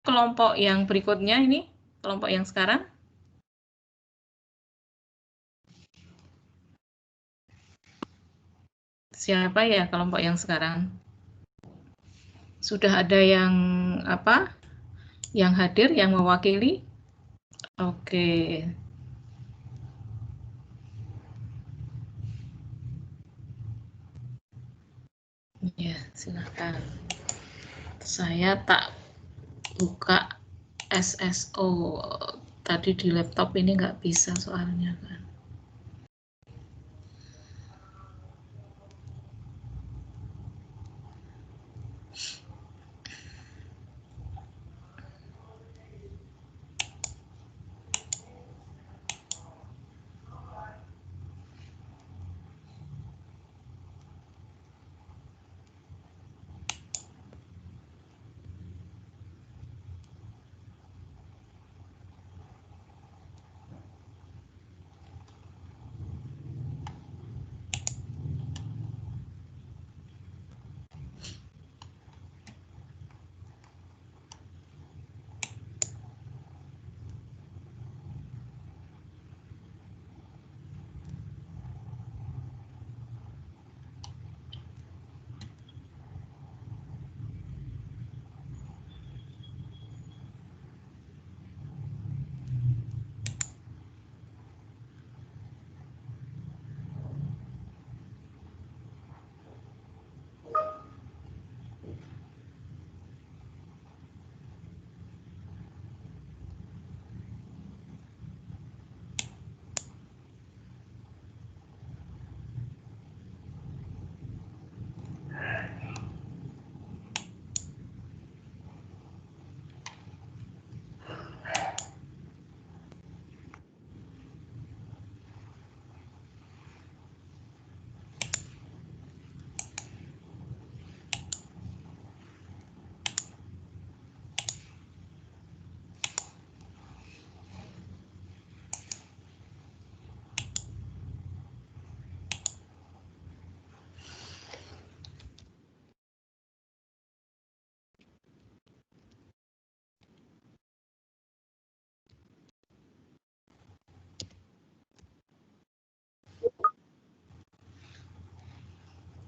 kelompok yang berikutnya ini, kelompok yang sekarang? Siapa ya kelompok yang sekarang? Sudah ada yang apa? Yang hadir, yang mewakili? Oke. Ya, silakan. Saya tak buka SSO. Tadi di laptop ini nggak bisa soalnya kan.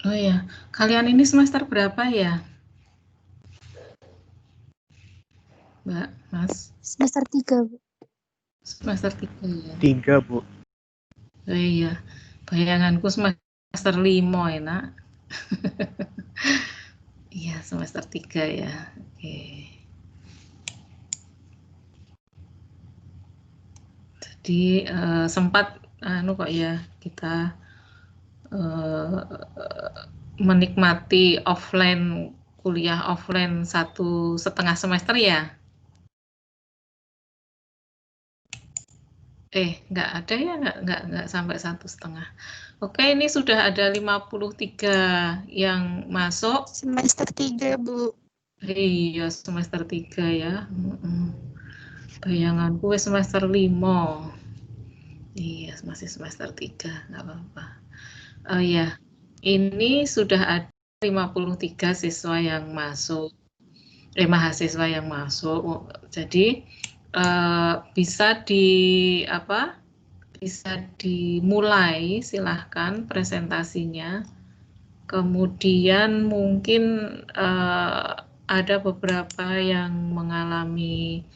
Oh ya, kalian ini semester berapa ya? Mbak, Mas? Semester 3, Bu. Semester 3 ya? 3, Bu. Oh iya, bayanganku semester 5 enak. Iya, semester 3 ya. Oke. Jadi sempat kok ya kita menikmati offline, kuliah offline 1,5 semester ya? Nggak ada ya, nggak sampai 1,5. Oke, ini sudah ada 53 yang masuk. Semester 3, Bu. Iya, semester 3 ya. Bayanganku semester 5. Iya, masih semester 3, nggak apa-apa. Oh ya, ini sudah ada 53 siswa yang masuk, mahasiswa yang masuk. Jadi bisa dimulai, silahkan presentasinya. Kemudian mungkin ada beberapa yang mengalami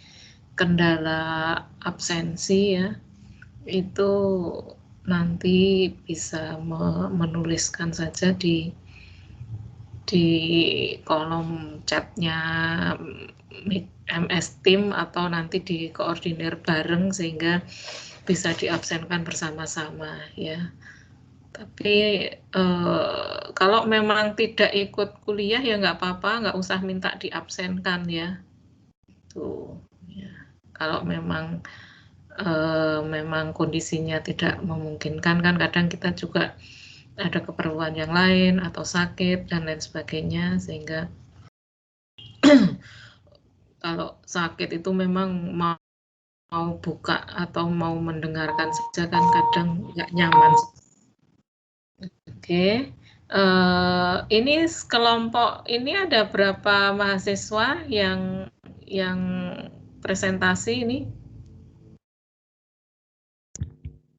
kendala absensi ya, itu nanti bisa menuliskan saja di kolom chatnya MS Team atau nanti dikoordinir bareng sehingga bisa diabsenkan bersama-sama ya. Tapi kalau memang tidak ikut kuliah ya nggak apa-apa, nggak usah minta diabsenkan ya. Tuh ya. Kalau memang kondisinya tidak memungkinkan, kan kadang kita juga ada keperluan yang lain atau sakit dan lain sebagainya, sehingga kalau sakit itu memang mau buka atau mau mendengarkan saja kan kadang nggak nyaman. Oke, ini kelompok ini ada berapa mahasiswa yang yang presentasi ini?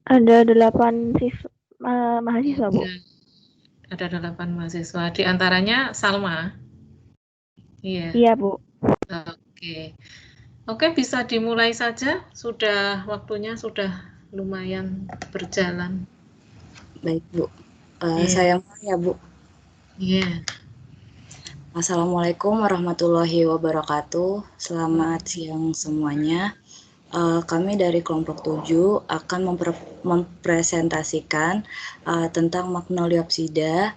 Ada 8 mahasiswa, Bu. Ada 8 mahasiswa. Di antaranya Salma. Iya. Iya, Bu. Oke. Oke, bisa dimulai saja. Sudah waktunya sudah lumayan berjalan. Baik, Bu. Iya. Saya mulai ya, Bu. Iya. Assalamualaikum warahmatullahi wabarakatuh. Selamat siang semuanya. Kami dari kelompok 7 akan mempresentasikan tentang Magnoliopsida,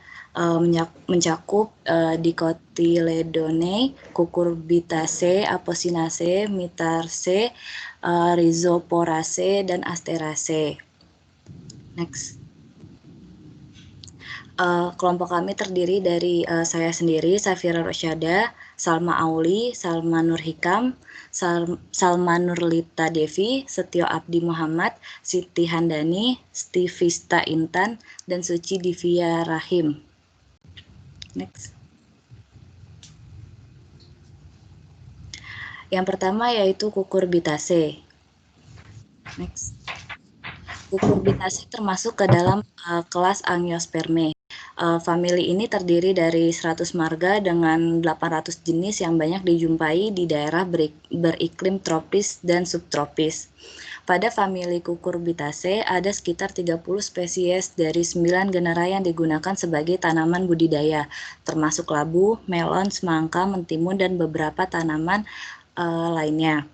mencakup Dicotyledone, Cucurbitaceae, Apocynaceae, Myrtaceae, Rhizoporaceae, dan Asteraceae. Next. Kelompok kami terdiri dari saya sendiri, Safira Rosyada, Salma Auli, Salma Nur Hikam, Salma Nurlita Devi, Setio Abdi Muhammad, Siti Handani, Stivista Intan, dan Suci Divya Rahim. Next. Yang pertama yaitu Cucurbitaceae. Next. Cucurbitaceae termasuk ke dalam kelas Angiospermae. Famili ini terdiri dari 100 marga dengan 800 jenis yang banyak dijumpai di daerah beriklim tropis dan subtropis. Pada famili Cucurbitaceae ada sekitar 30 spesies dari 9 genera yang digunakan sebagai tanaman budidaya, termasuk labu, melon, semangka, mentimun, dan beberapa tanaman lainnya.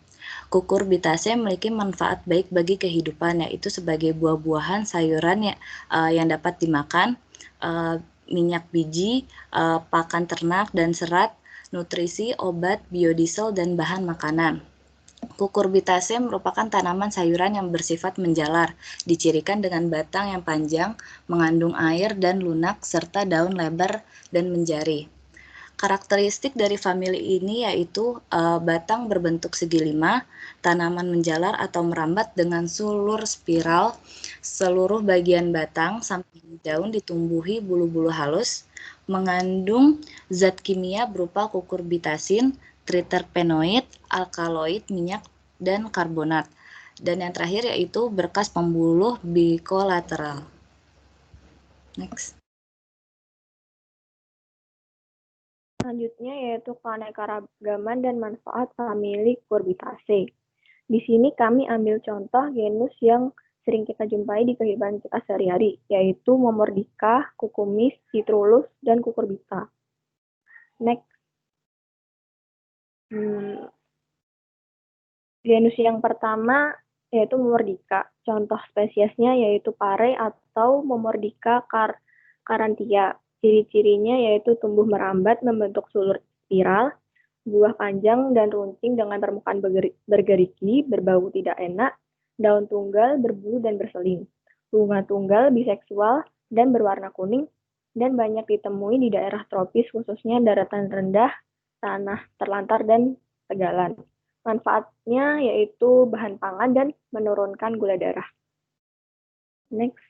Cucurbitaceae memiliki manfaat baik bagi kehidupan, yaitu sebagai buah-buahan, sayuran yang dapat dimakan, minyak biji, pakan ternak dan serat, nutrisi, obat, biodiesel, dan bahan makanan. Cucurbitaceae merupakan tanaman sayuran yang bersifat menjalar, dicirikan dengan batang yang panjang, mengandung air dan lunak, serta daun lebar dan menjari. Karakteristik dari famili ini yaitu batang berbentuk segi lima, tanaman menjalar atau merambat dengan sulur spiral, seluruh bagian batang sampai daun ditumbuhi bulu-bulu halus, mengandung zat kimia berupa cucurbitacin, triterpenoid, alkaloid, minyak, dan karbonat. Dan yang terakhir yaitu berkas pembuluh bikolateral. Next. Selanjutnya yaitu keanekaragaman dan manfaat famili Cucurbitaceae. Di sini kami ambil contoh genus yang sering kita jumpai di kehidupan kita sehari-hari, yaitu Momordica, Cucumis, Citrullus, dan Cucurbita. Next. Genus yang pertama yaitu Momordica. Contoh spesiesnya yaitu pare atau Momordica carantia. Ciri-cirinya yaitu tumbuh merambat membentuk sulur spiral, buah panjang dan runcing dengan permukaan bergerigi, berbau tidak enak, daun tunggal, berbulu dan berseling. Bunga tunggal, biseksual, dan berwarna kuning, dan banyak ditemui di daerah tropis khususnya daratan rendah, tanah terlantar, dan tegalan. Manfaatnya yaitu bahan pangan dan menurunkan gula darah. Next.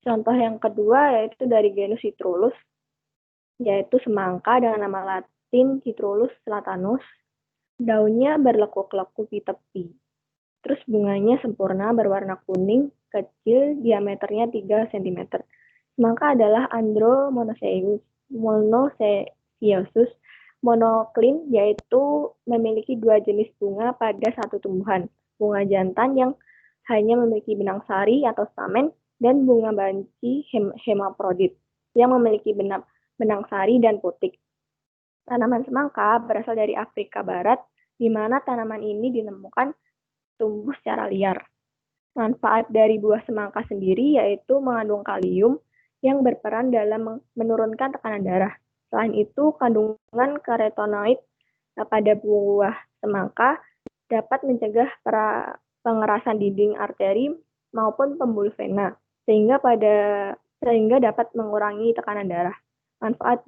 Contoh yang kedua yaitu dari genus Citrullus, yaitu semangka dengan nama latin Citrullus selatanus. Daunnya berlekuk-lekuk di tepi. Terus bunganya sempurna, berwarna kuning, kecil, diameternya 3 cm. Semangka adalah Andromonaceae monoklim, yaitu memiliki 2 jenis bunga pada satu tumbuhan. Bunga jantan yang hanya memiliki benang sari atau stamen, dan bunga banci hemaprodit yang memiliki benang sari dan putik. Tanaman semangka berasal dari Afrika Barat, di mana tanaman ini ditemukan tumbuh secara liar. Manfaat dari buah semangka sendiri yaitu mengandung kalium yang berperan dalam menurunkan tekanan darah. Selain itu, kandungan karotenoid pada buah semangka dapat mencegah pengerasan dinding arteri maupun pembuluh vena, sehingga dapat mengurangi tekanan darah. Manfaat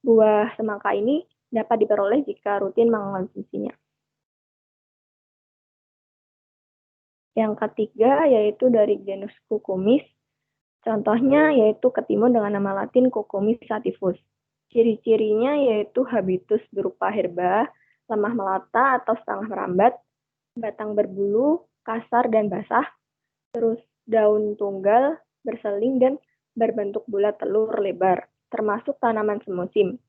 buah semangka ini dapat diperoleh jika rutin mengonsumsinya. Yang ketiga yaitu dari genus Cucumis. Contohnya yaitu ketimun dengan nama latin Cucumis sativus. Ciri-cirinya yaitu habitus berupa herba, lemah melata atau setengah merambat, batang berbulu, kasar dan basah, terus daun tunggal, berseling, dan berbentuk bulat telur lebar, termasuk tanaman semusim.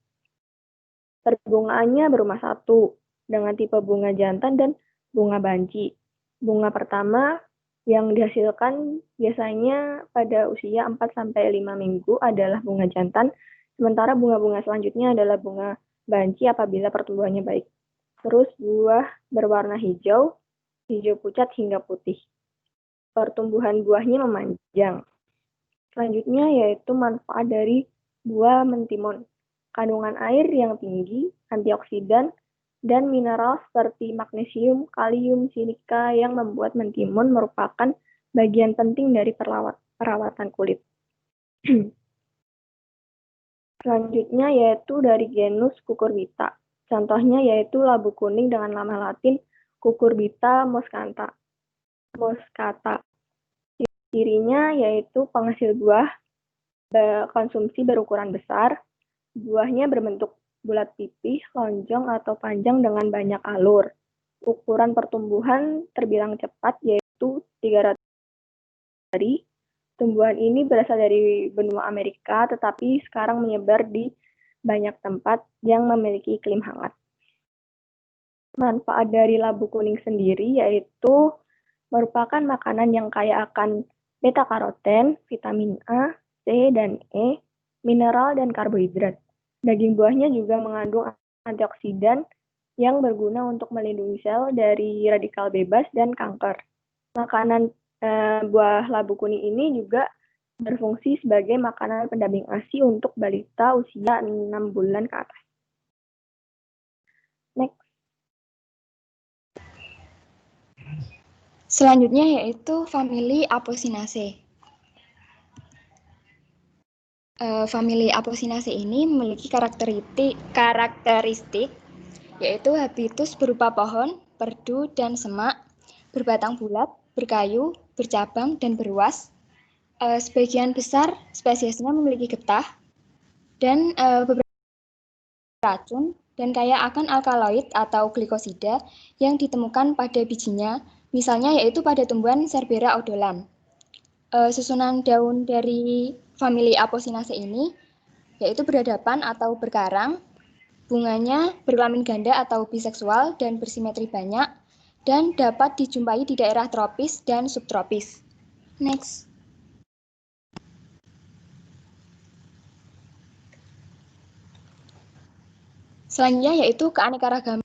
Perbungaannya berumah satu, dengan tipe bunga jantan dan bunga banci. Bunga pertama yang dihasilkan biasanya pada usia 4-5 minggu adalah bunga jantan, sementara bunga-bunga selanjutnya adalah bunga banci apabila pertumbuhannya baik. Terus buah berwarna hijau, hijau pucat hingga putih. Pertumbuhan buahnya memanjang. Selanjutnya yaitu manfaat dari buah mentimun. Kandungan air yang tinggi, antioksidan, dan mineral seperti magnesium, kalium, silika yang membuat mentimun merupakan bagian penting dari perawatan kulit. Selanjutnya yaitu dari genus Cucurbita. Contohnya yaitu labu kuning dengan nama latin Cucurbita moscata. Cirinya yaitu penghasil buah konsumsi berukuran besar, buahnya berbentuk bulat pipih, lonjong atau panjang dengan banyak alur. Ukuran pertumbuhan terbilang cepat yaitu 300 hari. Tumbuhan ini berasal dari benua Amerika tetapi sekarang menyebar di banyak tempat yang memiliki iklim hangat. Manfaat dari labu kuning sendiri yaitu merupakan makanan yang kaya akan beta-karoten, vitamin A, C, dan E, mineral, dan karbohidrat. Daging buahnya juga mengandung antioksidan yang berguna untuk melindungi sel dari radikal bebas dan kanker. Makanan buah labu kuning ini juga berfungsi sebagai makanan pendamping ASI untuk balita usia 6 bulan ke atas. Next. Selanjutnya yaitu famili Apocynaceae. Famili Apocynaceae ini memiliki karakteristik yaitu habitus berupa pohon, perdu, dan semak, berbatang bulat, berkayu, bercabang, dan beruas. Sebagian besar spesiesnya memiliki getah dan beberapa racun dan kaya akan alkaloid atau glikosida yang ditemukan pada bijinya, misalnya yaitu pada tumbuhan Cerbera odolam. Susunan daun dari famili Apocynaceae ini yaitu berhadapan atau berkarang, bunganya berkelamin ganda atau biseksual dan bersimetri banyak, dan dapat dijumpai di daerah tropis dan subtropis. Next. Selanjutnya yaitu keanekaragaman.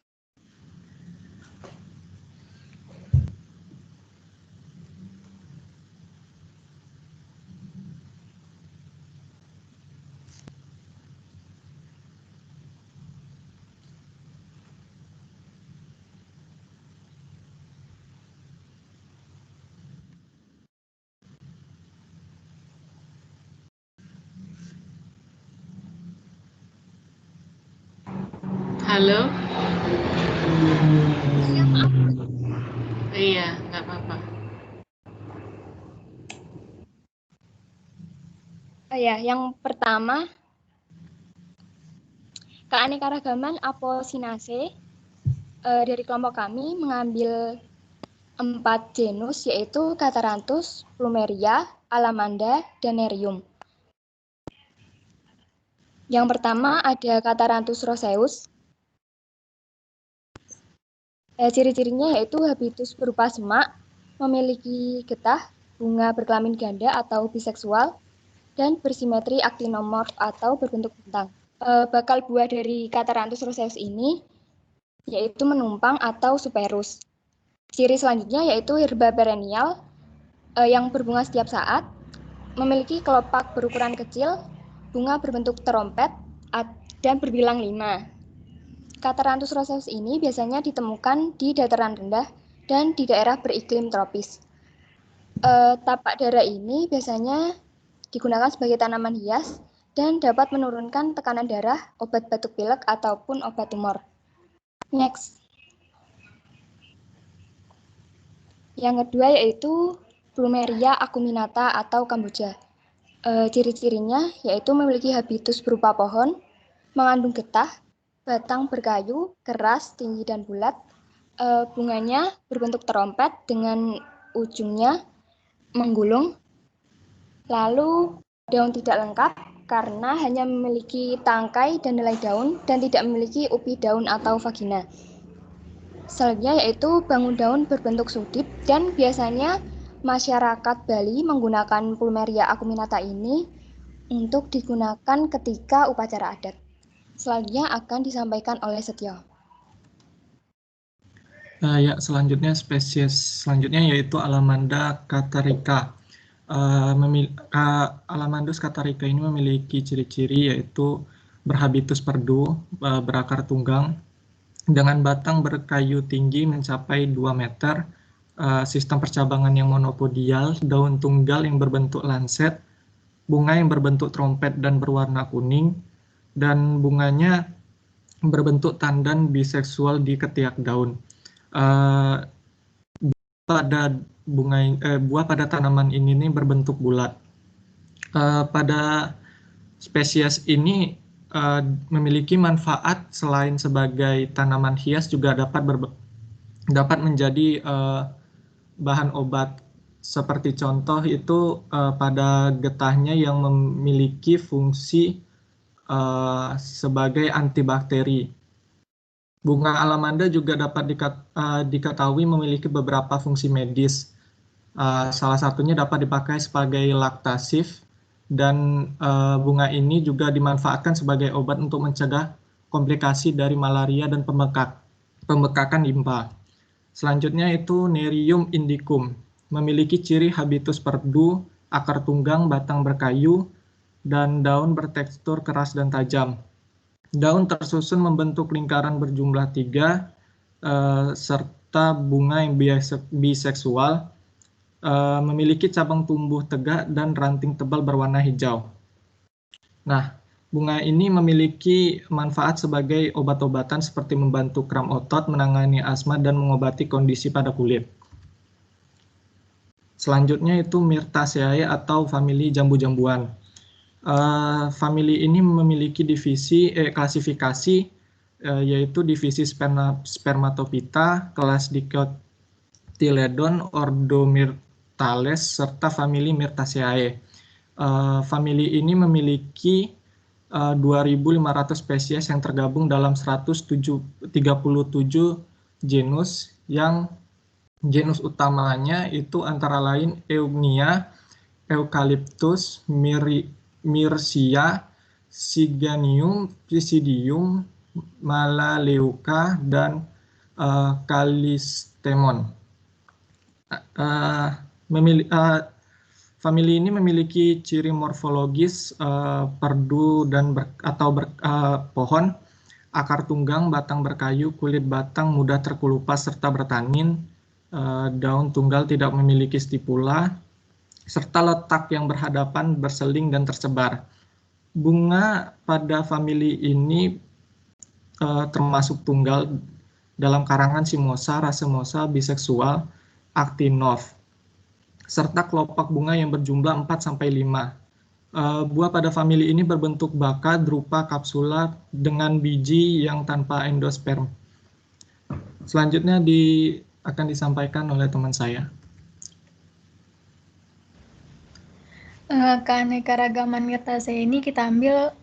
Halo? Iya, nggak apa-apa. Ya, yang pertama, keanekaragaman Apocynaceae dari kelompok kami mengambil 4 genus yaitu Catharanthus, Plumeria, Alamanda, dan Nerium. Yang pertama ada Catharanthus roseus. Ciri-cirinya yaitu habitus berupa semak, memiliki getah, bunga berkelamin ganda atau biseksual, dan bersimetri actinomorph atau berbentuk bentang. Bakal buah dari Catharanthus roseus ini yaitu menumpang atau superus. Ciri selanjutnya yaitu herba perennial yang berbunga setiap saat, memiliki kelopak berukuran kecil, bunga berbentuk terompet, dan berbilang 5. Catharanthus roseus ini biasanya ditemukan di dataran rendah dan di daerah beriklim tropis. Tapak dara ini biasanya digunakan sebagai tanaman hias dan dapat menurunkan tekanan darah, obat batuk pilek, ataupun obat tumor. Next. Yang kedua yaitu Plumeria acuminata atau Kamboja. Ciri-cirinya yaitu memiliki habitus berupa pohon, mengandung getah, batang berkayu, keras, tinggi, dan bulat. Bunganya berbentuk trompet dengan ujungnya menggulung. Lalu daun tidak lengkap karena hanya memiliki tangkai dan helai daun dan tidak memiliki upi daun atau vagina. Selanjutnya yaitu bangun daun berbentuk sudip dan biasanya masyarakat Bali menggunakan Plumeria acuminata ini untuk digunakan ketika upacara adat. Selanjutnya akan disampaikan oleh Setio. Ya, selanjutnya spesies selanjutnya yaitu Alamanda catarica. Alamandus catarica ini memiliki ciri-ciri yaitu berhabitus perdu, berakar tunggang, dengan batang berkayu tinggi mencapai 2 meter, sistem percabangan yang monopodial, daun tunggal yang berbentuk lanset, bunga yang berbentuk trompet dan berwarna kuning, dan bunganya berbentuk tandan biseksual di ketiak daun. Buah pada tanaman ini berbentuk bulat. Pada spesies ini memiliki manfaat selain sebagai tanaman hias juga dapat menjadi bahan obat. Seperti contoh itu pada getahnya yang memiliki fungsi sebagai antibakteri. Bunga alamanda juga dapat diketahui memiliki beberapa fungsi medis. Salah satunya dapat dipakai sebagai laktasif, dan bunga ini juga dimanfaatkan sebagai obat untuk mencegah komplikasi dari malaria dan pembekakan limpa. Selanjutnya itu Nerium indicum, memiliki ciri habitus perdu, akar tunggang, batang berkayu, dan daun bertekstur keras dan tajam. Daun tersusun membentuk lingkaran berjumlah 3, serta bunga yang biseksual, memiliki cabang tumbuh tegak dan ranting tebal berwarna hijau. Nah, bunga ini memiliki manfaat sebagai obat-obatan seperti membantu kram otot, menangani asma, dan mengobati kondisi pada kulit. Selanjutnya itu Myrtaceae atau famili jambu-jambuan. Famili ini memiliki klasifikasi yaitu divisi Spermatophyta, kelas Dicotyledon, ordo Myrtales, serta famili Myrtaceae. Famili ini memiliki 2.500 spesies yang tergabung dalam 137 genus, yang genus utamanya itu antara lain Eugnia, Eucalyptus, Myrcia, Siganium, Pisidium, Melaleuca, dan Callistemon. Famili ini memiliki ciri morfologis perdu dan pohon, akar tunggang, batang berkayu, kulit batang mudah terkelupas serta bertanin, daun tunggal tidak memiliki stipula, serta letak yang berhadapan, berseling, dan tersebar. Bunga pada famili ini termasuk tunggal dalam karangan Simosa, Racemosa, biseksual, actinov, serta kelopak bunga yang berjumlah 4-5. Buah pada famili ini berbentuk baka, drupa, kapsula, dengan biji yang tanpa endosperm. Selanjutnya akan disampaikan oleh teman saya. Keanekaragaman Myrtaceae ini kita ambil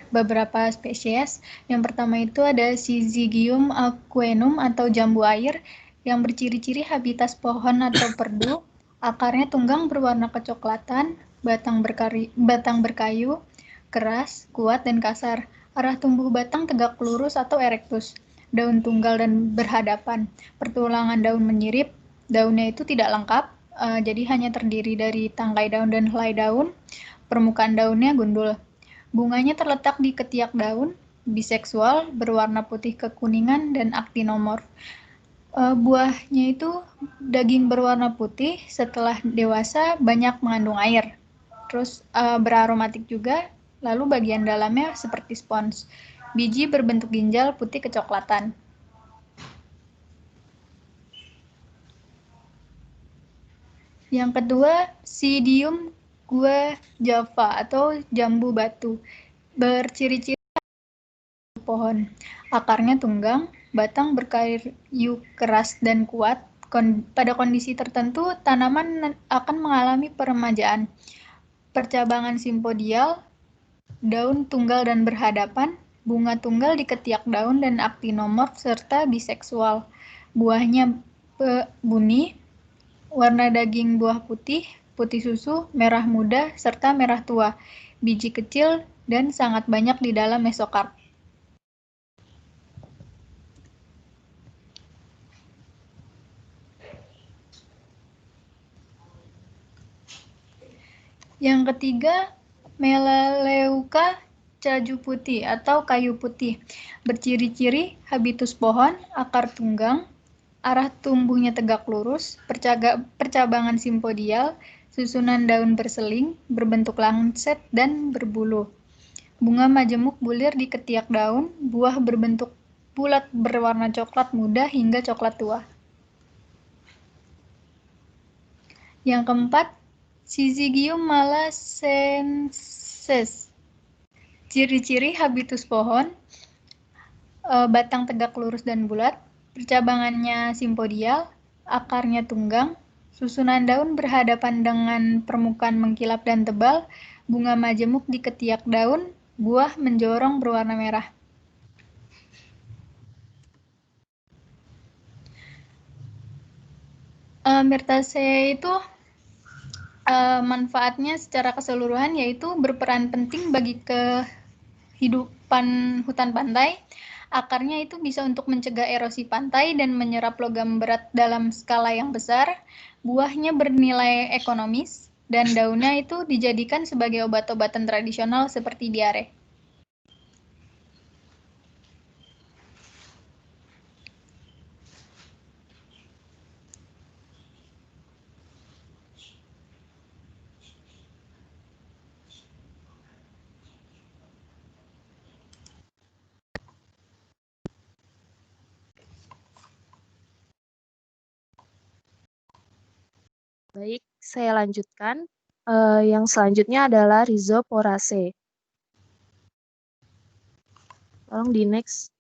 beberapa spesies. Yang pertama itu ada Syzygium aquenum atau jambu air yang berciri-ciri habitas pohon atau perdu, akarnya tunggang berwarna kecoklatan, batang berkayu, keras, kuat, dan kasar. Arah tumbuh batang tegak lurus atau erectus. Daun tunggal dan berhadapan. Pertulangan daun menyirip, daunnya itu tidak lengkap, jadi hanya terdiri dari tangkai daun dan helai daun. Permukaan daunnya gundul. Bunganya terletak di ketiak daun, biseksual, berwarna putih kekuningan, dan aktinomorf. Buahnya itu daging berwarna putih, setelah dewasa banyak mengandung air. Terus beraromatik juga, lalu bagian dalamnya seperti spons. Biji berbentuk ginjal putih kecoklatan. Yang kedua, Psidium guajava atau jambu batu. Berciri-ciri pohon. Akarnya tunggang, batang berkayu keras dan kuat. Pada kondisi tertentu, tanaman akan mengalami peremajaan. Percabangan simpodial, daun tunggal dan berhadapan, bunga tunggal di ketiak daun dan aktinomorf serta biseksual. Buahnya buni, warna daging buah putih, putih susu, merah muda, serta merah tua. Biji kecil dan sangat banyak di dalam mesokarp. Yang ketiga, Melaleuca caju putih atau kayu putih. Berciri-ciri habitus pohon, akar tunggang, arah tumbuhnya tegak lurus, percabangan simpodial, susunan daun berseling, berbentuk lancet dan berbulu. Bunga majemuk bulir di ketiak daun, buah berbentuk bulat berwarna coklat muda hingga coklat tua. Yang keempat, Syzygium malacensis. Ciri-ciri habitus pohon, batang tegak lurus dan bulat, percabangannya simpodial, akarnya tunggang, susunan daun berhadapan dengan permukaan mengkilap dan tebal, bunga majemuk di ketiak daun, buah menjorong berwarna merah. Myrtaceae itu manfaatnya secara keseluruhan yaitu berperan penting bagi kehidupan hutan pantai. Akarnya itu bisa untuk mencegah erosi pantai dan menyerap logam berat dalam skala yang besar. Buahnya bernilai ekonomis dan daunnya itu dijadikan sebagai obat-obatan tradisional seperti diare. Baik, saya lanjutkan. Yang selanjutnya adalah Rhizoporaceae. Tolong di next.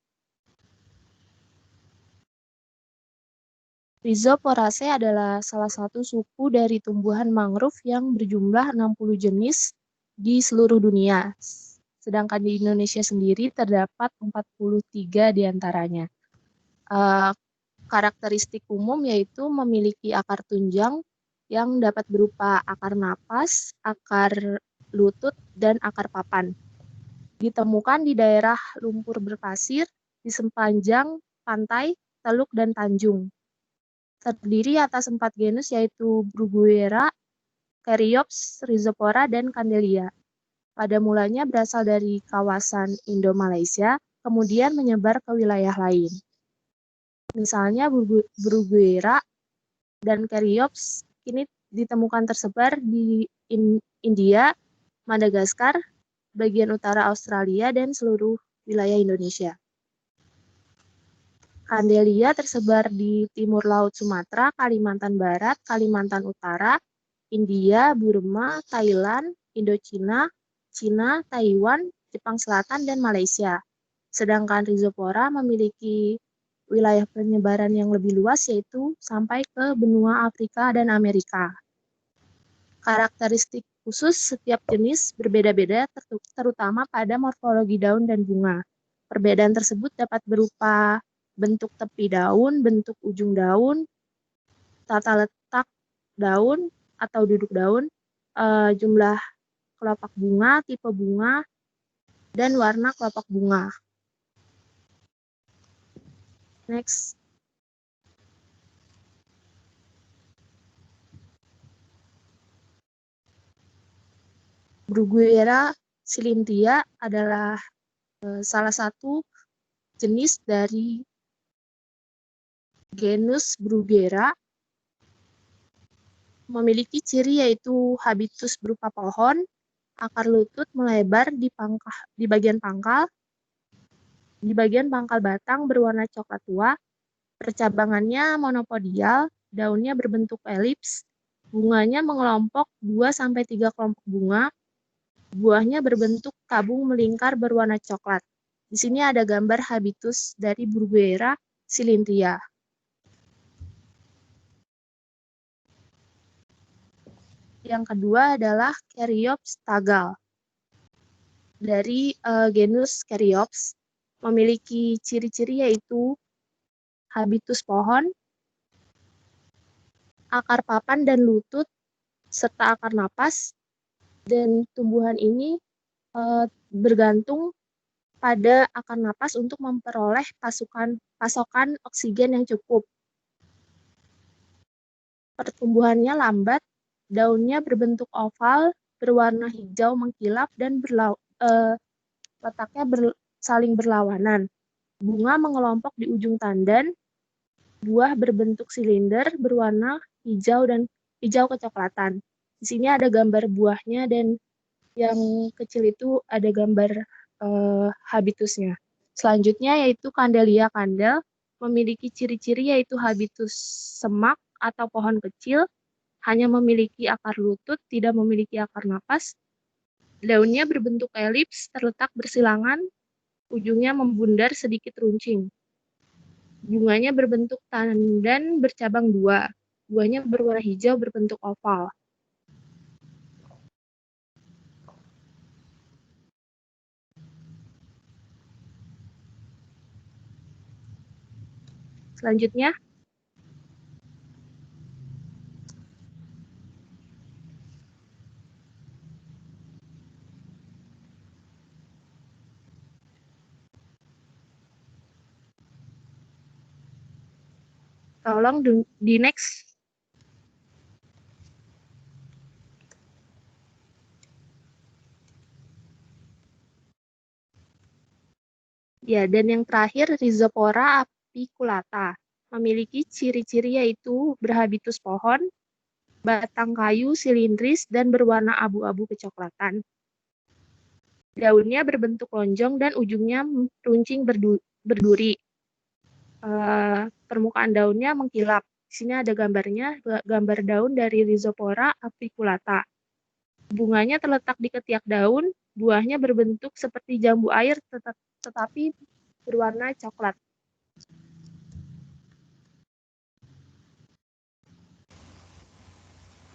Rhizoporaceae adalah salah satu suku dari tumbuhan mangrove yang berjumlah 60 jenis di seluruh dunia. Sedangkan di Indonesia sendiri terdapat 43 diantaranya. Karakteristik umum yaitu memiliki akar tunjang yang dapat berupa akar napas, akar lutut, dan akar papan. Ditemukan di daerah lumpur berpasir, di sepanjang pantai, teluk, dan tanjung. Terdiri atas 4 genus yaitu Bruguiera, Caryopsis, Rhizopora, dan Candelia. Pada mulanya berasal dari kawasan Indo-Malaysia, kemudian menyebar ke wilayah lain. Misalnya Bruguiera dan Caryopsis kini ditemukan tersebar di India, Madagaskar, bagian utara Australia, dan seluruh wilayah Indonesia. Candelia tersebar di timur laut Sumatera, Kalimantan Barat, Kalimantan Utara, India, Burma, Thailand, Indochina, Cina, Taiwan, Jepang Selatan, dan Malaysia. Sedangkan Rhizopora memiliki wilayah penyebaran yang lebih luas yaitu sampai ke benua Afrika dan Amerika. Karakteristik khusus setiap jenis berbeda-beda terutama pada morfologi daun dan bunga. Perbedaan tersebut dapat berupa bentuk tepi daun, bentuk ujung daun, tata letak daun atau duduk daun, jumlah kelopak bunga, tipe bunga, dan warna kelopak bunga. Next. Bruguiera silinthia adalah salah satu jenis dari genus Bruguiera. Memiliki ciri yaitu habitus berupa pohon, akar lutut melebar di bagian pangkal, di bagian pangkal batang berwarna coklat tua, percabangannya monopodial, daunnya berbentuk elips, bunganya mengelompok 2-3 kelompok bunga, buahnya berbentuk tabung melingkar berwarna coklat. Di sini ada gambar habitus dari Bruguera cylindria. Yang kedua adalah Caryopsis tagal. Dari genus Caryopsis memiliki ciri-ciri yaitu habitus pohon, akar papan dan lutut, serta akar napas. Dan tumbuhan ini bergantung pada akar napas untuk memperoleh pasokan oksigen yang cukup. Pertumbuhannya lambat, daunnya berbentuk oval, berwarna hijau mengkilap, dan letaknya saling berlawanan. Bunga mengelompok di ujung tandan, buah berbentuk silinder berwarna hijau dan hijau kecoklatan. Di sini ada gambar buahnya dan yang kecil itu ada gambar habitusnya. Selanjutnya yaitu Candelia candel, memiliki ciri-ciri yaitu habitus semak atau pohon kecil, hanya memiliki akar lutut, tidak memiliki akar napas. Daunnya berbentuk elips, terletak bersilangan, ujungnya membundar sedikit runcing. Bunganya berbentuk tandan bercabang dua. Buahnya berwarna hijau berbentuk oval. Selanjutnya, tolong di next. Ya, dan yang terakhir Rhizopora apiculata. Memiliki ciri-ciri yaitu berhabitus pohon, batang kayu silindris dan berwarna abu-abu kecoklatan. Daunnya berbentuk lonjong dan ujungnya runcing berduri. Permukaan daunnya mengkilap. Di sini ada gambarnya, gambar daun dari Rhizopora apiculata. Bunganya terletak di ketiak daun, buahnya berbentuk seperti jambu air tetapi berwarna coklat.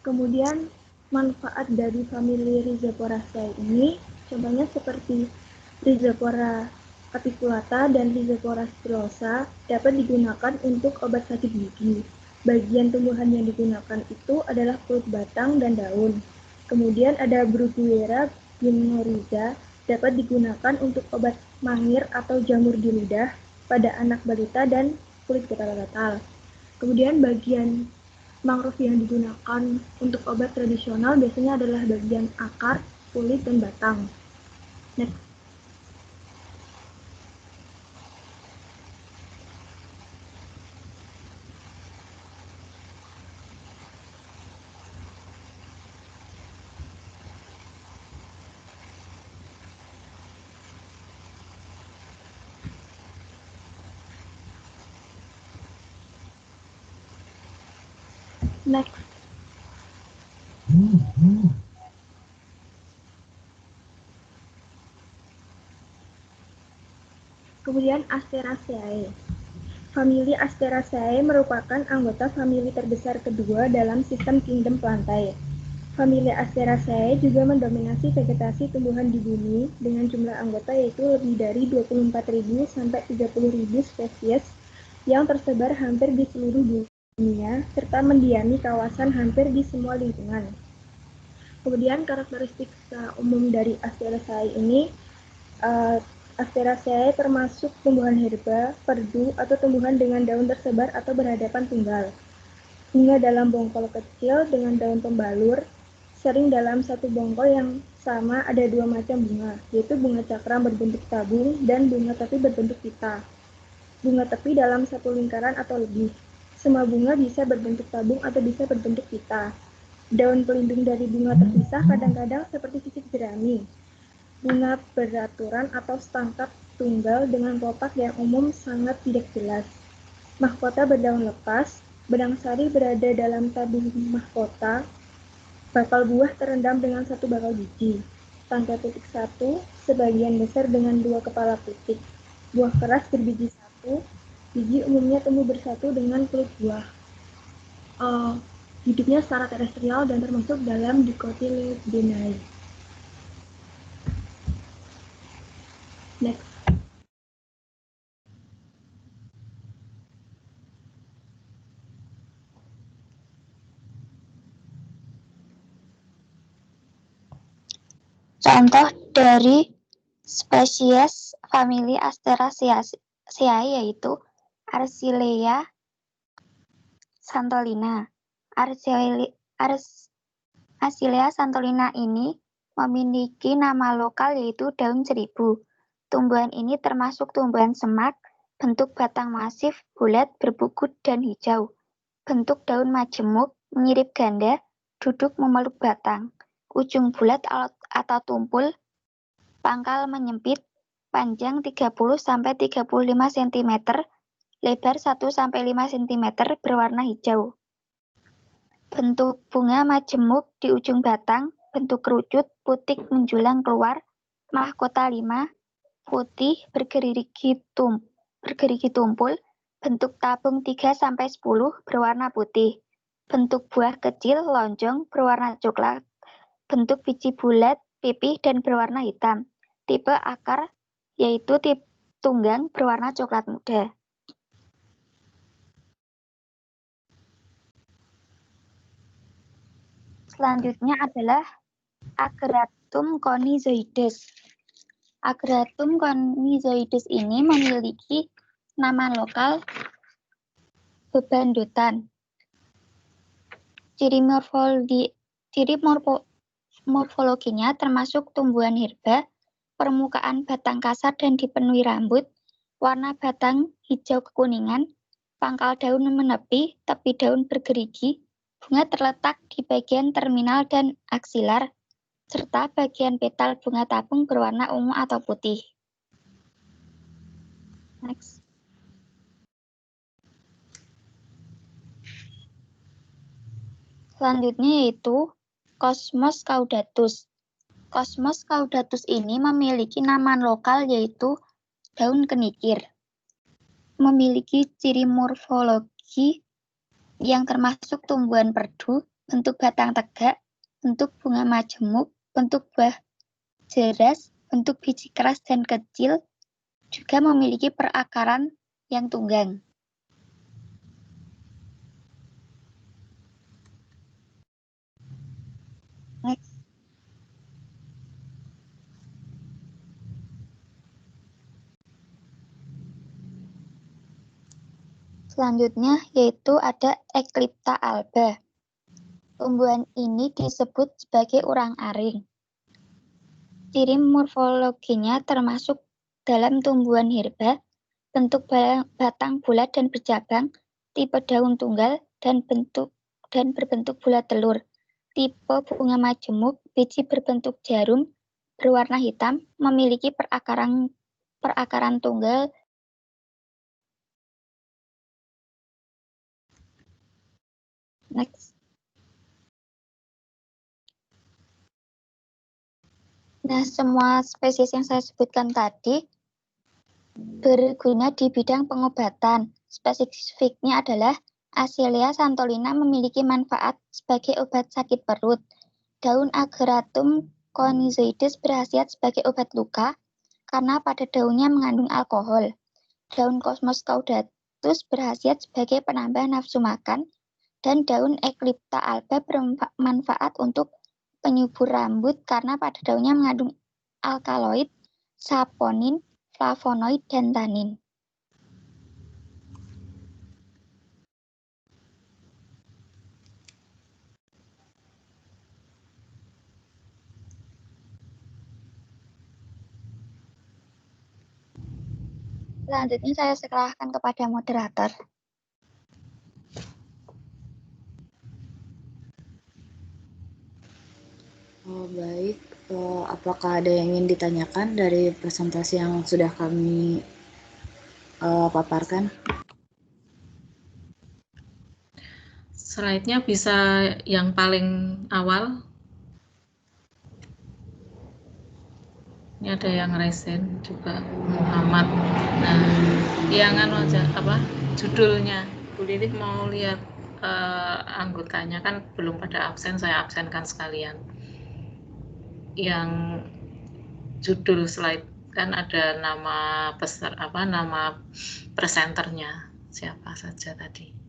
Kemudian manfaat dari famili Rhizoporaceae ini contohnya seperti Rhizopora apiculata dan Rhizopora spirosa dapat digunakan untuk obat sakit gigi. Bagian tumbuhan yang digunakan itu adalah kulit batang dan daun. Kemudian ada Bruguera gymnorrhiza dapat digunakan untuk obat mangir atau jamur di lidah pada anak balita dan kulit gatal-gatal. Kemudian bagian mangrove yang digunakan untuk obat tradisional biasanya adalah bagian akar, kulit, dan batang. Next. Next. Kemudian Asteraceae. Famili Asteraceae merupakan anggota famili terbesar kedua dalam sistem kingdom Plantae. Famili Asteraceae juga mendominasi vegetasi tumbuhan di bumi dengan jumlah anggota yaitu lebih dari 24.000 sampai 30.000 spesies yang tersebar hampir di seluruh dunia serta mendiami kawasan hampir di semua lingkungan. Kemudian karakteristik umum dari Asteraceae ini, Asteraceae termasuk tumbuhan herba, perdu, atau tumbuhan dengan daun tersebar atau berhadapan tunggal. Bunga dalam bongkol kecil dengan daun pembalur, sering dalam satu bongkol yang sama ada dua macam bunga, yaitu bunga cakram berbentuk tabung dan bunga tepi berbentuk pita. Bunga tepi dalam satu lingkaran atau lebih. Semua bunga bisa berbentuk tabung atau bisa berbentuk pita. Daun pelindung dari bunga terpisah kadang-kadang seperti sisik jerami. Bunga beraturan atau stangkat tunggal dengan kelopak yang umum sangat tidak jelas. Mahkota berdaun lepas, benang sari berada dalam tabung mahkota, bakal buah terendam dengan satu bakal biji. Tangga petik 1, sebagian besar dengan 2 kepala petik. Buah keras berbiji 1, biji umumnya tumbuh bersatu dengan kulit buah. Hidupnya secara terestrial dan termasuk dalam Dicotyledonea. Next. Contoh dari spesies famili Asteraceae yaitu Arcilea santolina. Arcilea santolina ini memiliki nama lokal yaitu daun seribu. Tumbuhan ini termasuk tumbuhan semak, bentuk batang masif, bulat, berbukut, dan hijau. Bentuk daun majemuk, mirip ganda, duduk memeluk batang. Ujung bulat atau tumpul, pangkal menyempit, panjang 30–35 cm, lebar 1–5 cm, berwarna hijau. Bentuk bunga majemuk di ujung batang, bentuk kerucut, putik menjulang keluar, mahkota 5, putih, bergerigi tumpul, bentuk tabung 3–10, berwarna putih. Bentuk buah kecil, lonjong, berwarna coklat. Bentuk biji bulat, pipih, dan berwarna hitam. Tipe akar yaitu tipe tunggang berwarna coklat muda. Selanjutnya adalah Ageratum conizoides. Ageratum conizoides ini memiliki nama lokal bebandotan. Ciri morfologinya termasuk tumbuhan herba, permukaan batang kasar dan dipenuhi rambut, warna batang hijau kekuningan, pangkal daun menepi, tepi daun bergerigi, bunga terletak di bagian terminal dan aksilar, serta bagian petal bunga tabung berwarna ungu atau putih. Next. Selanjutnya yaitu Cosmos caudatus. Cosmos caudatus ini memiliki nama lokal yaitu daun kenikir. Memiliki ciri morfologi yang termasuk tumbuhan perdu, bentuk batang tegak, bentuk bunga majemuk, bentuk buah jeras, bentuk biji keras dan kecil, juga memiliki perakaran yang tunggang. Next. Selanjutnya yaitu ada Eclipta alba. Tumbuhan ini disebut sebagai urang-aring. Ciri morfologinya termasuk dalam tumbuhan herba, bentuk batang bulat dan bercabang, tipe daun tunggal dan berbentuk bulat telur. Tipe bunga majemuk, biji berbentuk jarum, berwarna hitam, memiliki perakaran tunggal. Next. Nah, semua spesies yang saya sebutkan tadi berguna di bidang pengobatan. Spesifiknya adalah Arcilea santolina memiliki manfaat sebagai obat sakit perut. Daun Ageratum conizoides berkhasiat sebagai obat luka karena pada daunnya mengandung alkohol. Daun Cosmos caudatus berkhasiat sebagai penambah nafsu makan, dan daun Eclipta alba bermanfaat untuk penyubur rambut karena pada daunnya mengandung alkaloid, saponin, flavonoid, dan tanin. Selanjutnya saya serahkan kepada moderator. Baik, apakah ada yang ingin ditanyakan dari presentasi yang sudah kami paparkan? Slide-nya bisa yang paling awal. Ini ada yang resen juga, Muhammad. Nah, yang aja judulnya. Bu Lilik mau lihat anggotanya, kan belum pada absen, saya absenkan sekalian. Yang judul slide kan ada nama nama presenternya siapa saja tadi.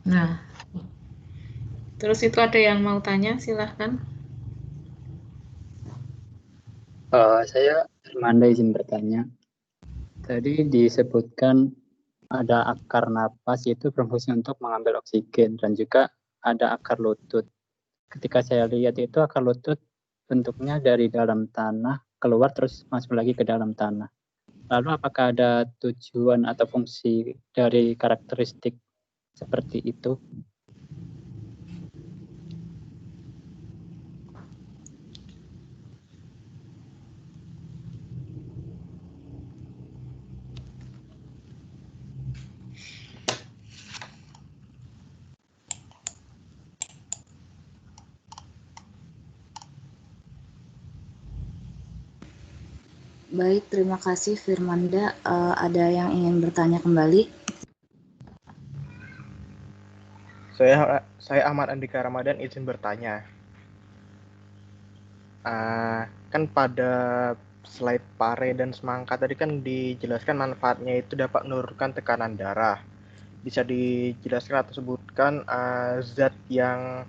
Nah, terus itu ada yang mau tanya, silahkan. Saya Firmanda izin bertanya. Tadi disebutkan ada akar napas, yaitu berfungsi untuk mengambil oksigen, dan juga ada akar lutut. Ketika saya lihat itu akar lutut bentuknya dari dalam tanah, keluar terus masuk lagi ke dalam tanah. Lalu apakah ada tujuan atau fungsi dari karakteristik seperti itu? Baik, terima kasih Firmanda. Ada yang ingin bertanya kembali? Saya Ahmad Andika Ramadan izin bertanya. Kan pada slide pare dan semangka tadi kan dijelaskan manfaatnya itu dapat menurunkan tekanan darah. Bisa dijelaskan atau sebutkan zat yang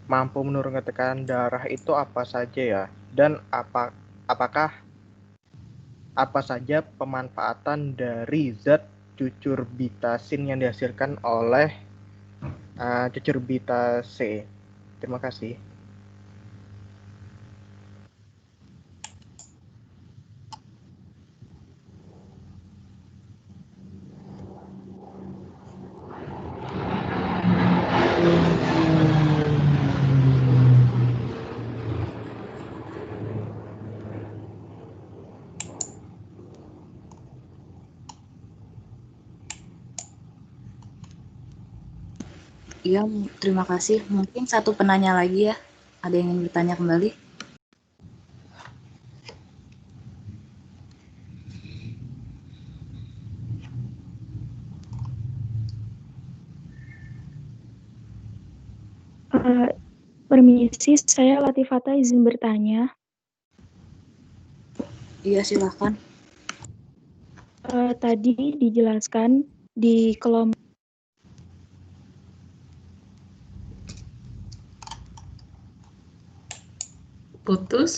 mampu menurunkan tekanan darah itu apa saja ya? Dan apakah apa saja pemanfaatan dari zat cucurbitasin yang dihasilkan oleh cucurbitase? Terima kasih. Iya, terima kasih. Mungkin satu penanya lagi ya. Ada yang ingin bertanya kembali? Permisi, saya Latifata izin bertanya. Iya, silakan. Tadi dijelaskan di kelompok Putus.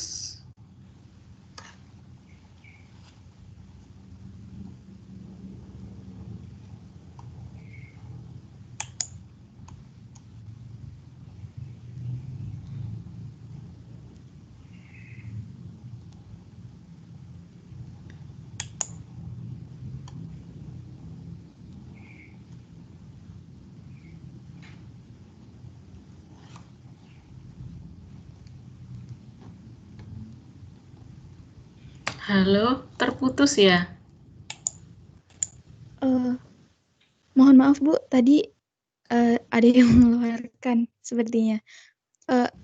Halo, terputus ya? mohon maaf Bu, tadi ada yang mengeluarkan sepertinya.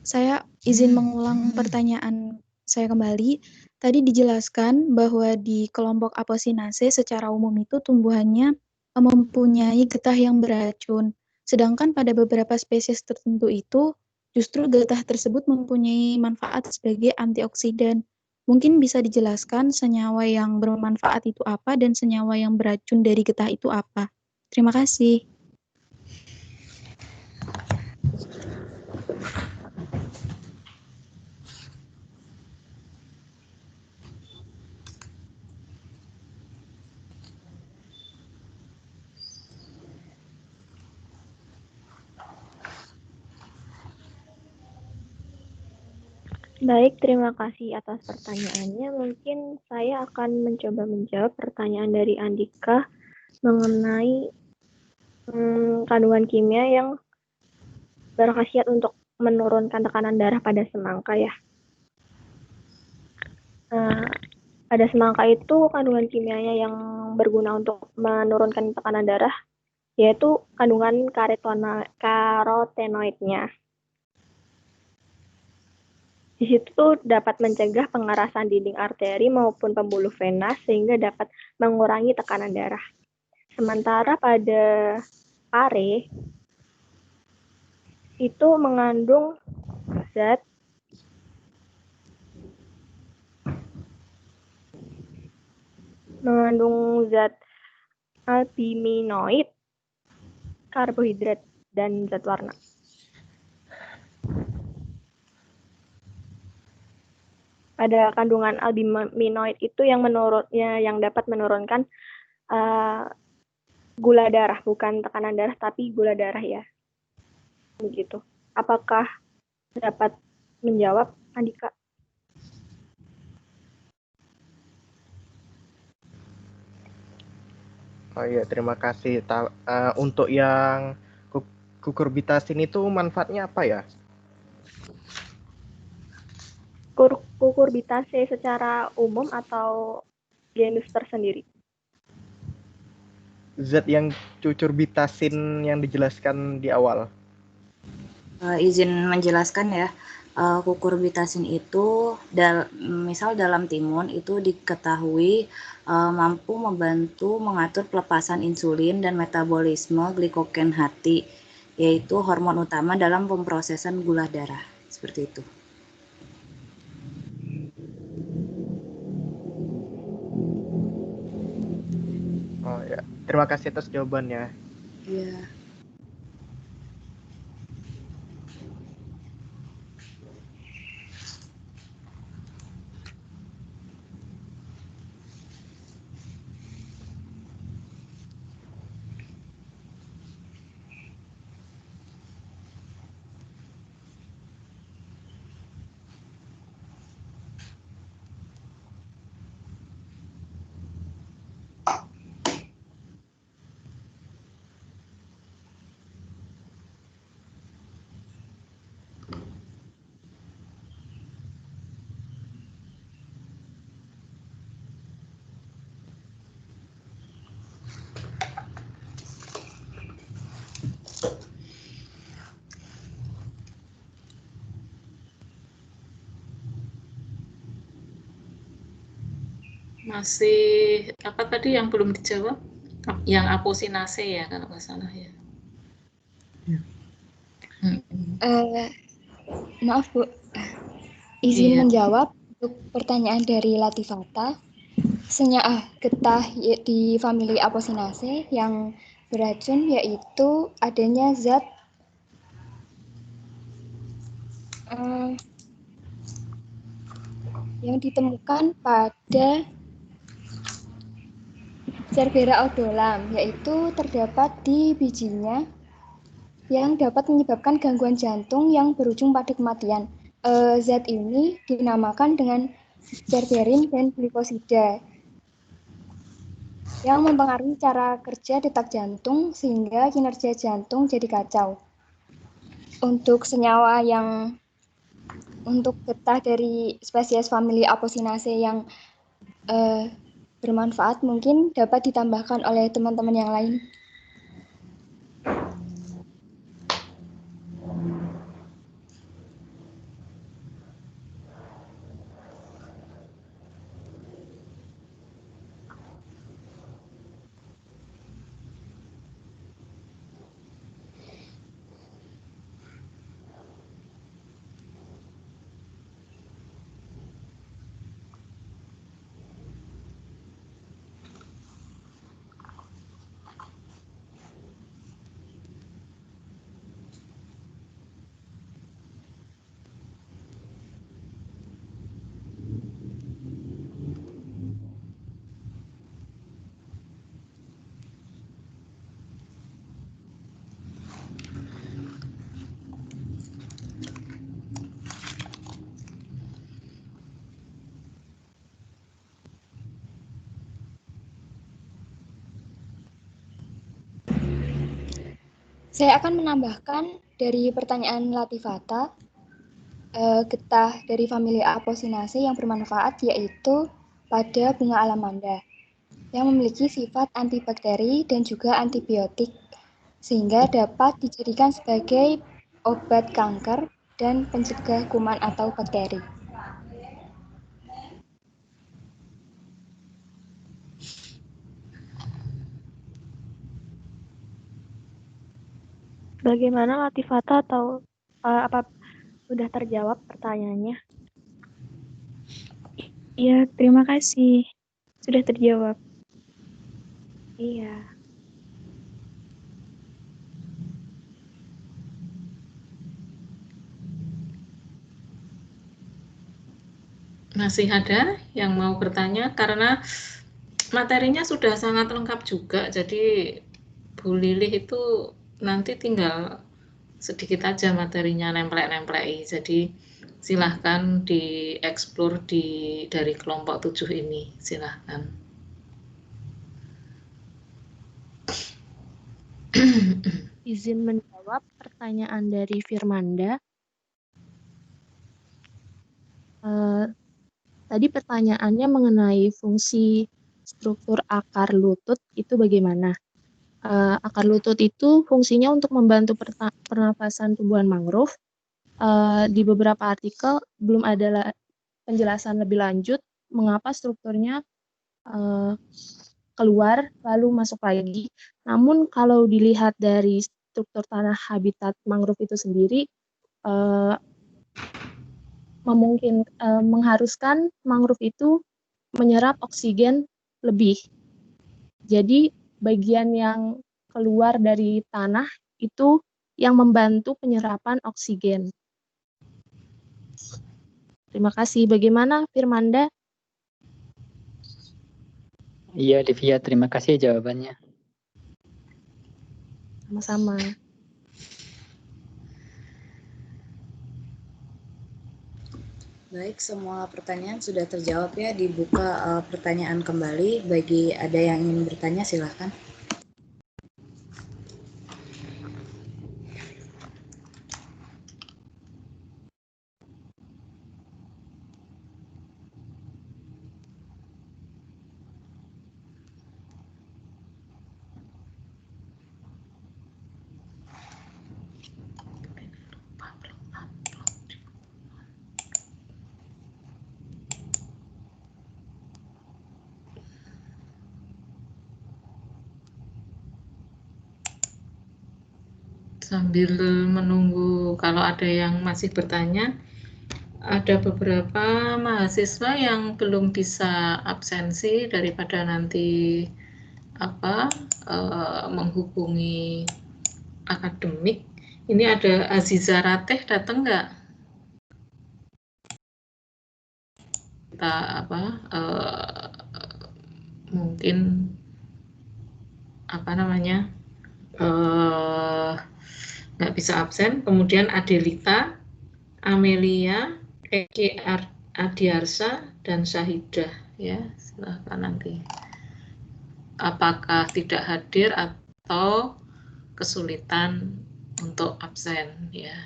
Saya izin mengulang pertanyaan saya kembali. Tadi dijelaskan bahwa di kelompok Apocynaceae secara umum itu tumbuhannya mempunyai getah yang beracun. Sedangkan pada beberapa spesies tertentu itu justru getah tersebut mempunyai manfaat sebagai antioksidan. Mungkin bisa dijelaskan senyawa yang bermanfaat itu apa dan senyawa yang beracun dari getah itu apa. Terima kasih. Baik, terima kasih atas pertanyaannya. Mungkin saya akan mencoba menjawab pertanyaan dari Andika mengenai kandungan kimia yang berkhasiat untuk menurunkan tekanan darah pada semangka ya. Pada semangka itu kandungan kimianya yang berguna untuk menurunkan tekanan darah, yaitu kandungan karotenoidnya. Di situ dapat mencegah pengerasan dinding arteri maupun pembuluh vena sehingga dapat mengurangi tekanan darah. Sementara pada pare itu mengandung zat albuminoid, karbohidrat, dan zat warna. Pada kandungan albuminoid itu yang dapat menurunkan gula darah, bukan tekanan darah tapi gula darah ya. Begitu. Apakah dapat menjawab, Andika? Oh iya, terima kasih. Untuk yang kukurbitasin itu manfaatnya apa ya? Kukurbitase secara umum atau genus tersendiri? Zat yang cucurbitasin yang dijelaskan di awal. Izin menjelaskan ya, kukurbitasin itu misal dalam timun itu diketahui mampu membantu mengatur pelepasan insulin dan metabolisme glikogen hati, yaitu hormon utama dalam pemrosesan gula darah, seperti itu. Oh ya, terima kasih atas jawabannya. Iya. Masih apa tadi yang belum dijawab? Yang aposinase ya kalau nggak salah ya. Maaf Bu, izin menjawab untuk pertanyaan dari Latifata. Senyawa getah di famili Apocynaceae yang beracun yaitu adanya zat yang ditemukan pada Cerbera odolam, yaitu terdapat di bijinya yang dapat menyebabkan gangguan jantung yang berujung pada kematian. Zat ini dinamakan dengan berberin dan glikosida yang mempengaruhi cara kerja detak jantung sehingga kinerja jantung jadi kacau. Untuk senyawa yang untuk getah dari spesies famili Apocynaceae yang bermanfaat mungkin dapat ditambahkan oleh teman-teman yang lain. Saya akan menambahkan dari pertanyaan Latifata, getah dari famili Apocynaceae yang bermanfaat yaitu pada bunga alamanda yang memiliki sifat antibakteri dan juga antibiotik, sehingga dapat dijadikan sebagai obat kanker dan pencegah kuman atau bakteri. Bagaimana Latifata, atau apa sudah terjawab pertanyaannya? Iya, terima kasih. Sudah terjawab. Iya. Masih ada yang mau bertanya? Karena materinya sudah sangat lengkap juga, jadi Bu Lilih itu nanti tinggal sedikit aja materinya nemplek-nempleki. Jadi silahkan dieksplor dari kelompok 7 ini, silahkan. Izin menjawab pertanyaan dari Firmanda. Tadi pertanyaannya mengenai fungsi struktur akar lutut itu bagaimana? Akar lutut itu fungsinya untuk membantu pernafasan tumbuhan mangrove. Di beberapa artikel belum ada penjelasan lebih lanjut mengapa strukturnya keluar lalu masuk lagi. Namun kalau dilihat dari struktur tanah habitat mangrove itu sendiri, mengharuskan mangrove itu menyerap oksigen lebih. Jadi bagian yang keluar dari tanah itu yang membantu penyerapan oksigen. Terima kasih. Bagaimana Firmanda? Iya, Livia, terima kasih jawabannya. Sama-sama. Baik, semua pertanyaan sudah terjawab ya. Dibuka pertanyaan kembali. Bagi ada yang ingin bertanya, silahkan. Sambil menunggu kalau ada yang masih bertanya, ada beberapa mahasiswa yang belum bisa absensi daripada nanti menghubungi akademik. Ini ada Aziza Rateh, datang nggak? Kita mungkin nggak bisa absen. Kemudian Adelita, Amelia, Eki Adiarsa, dan Syahidah, ya, silahkan nanti. Apakah tidak hadir atau kesulitan untuk absen, ya.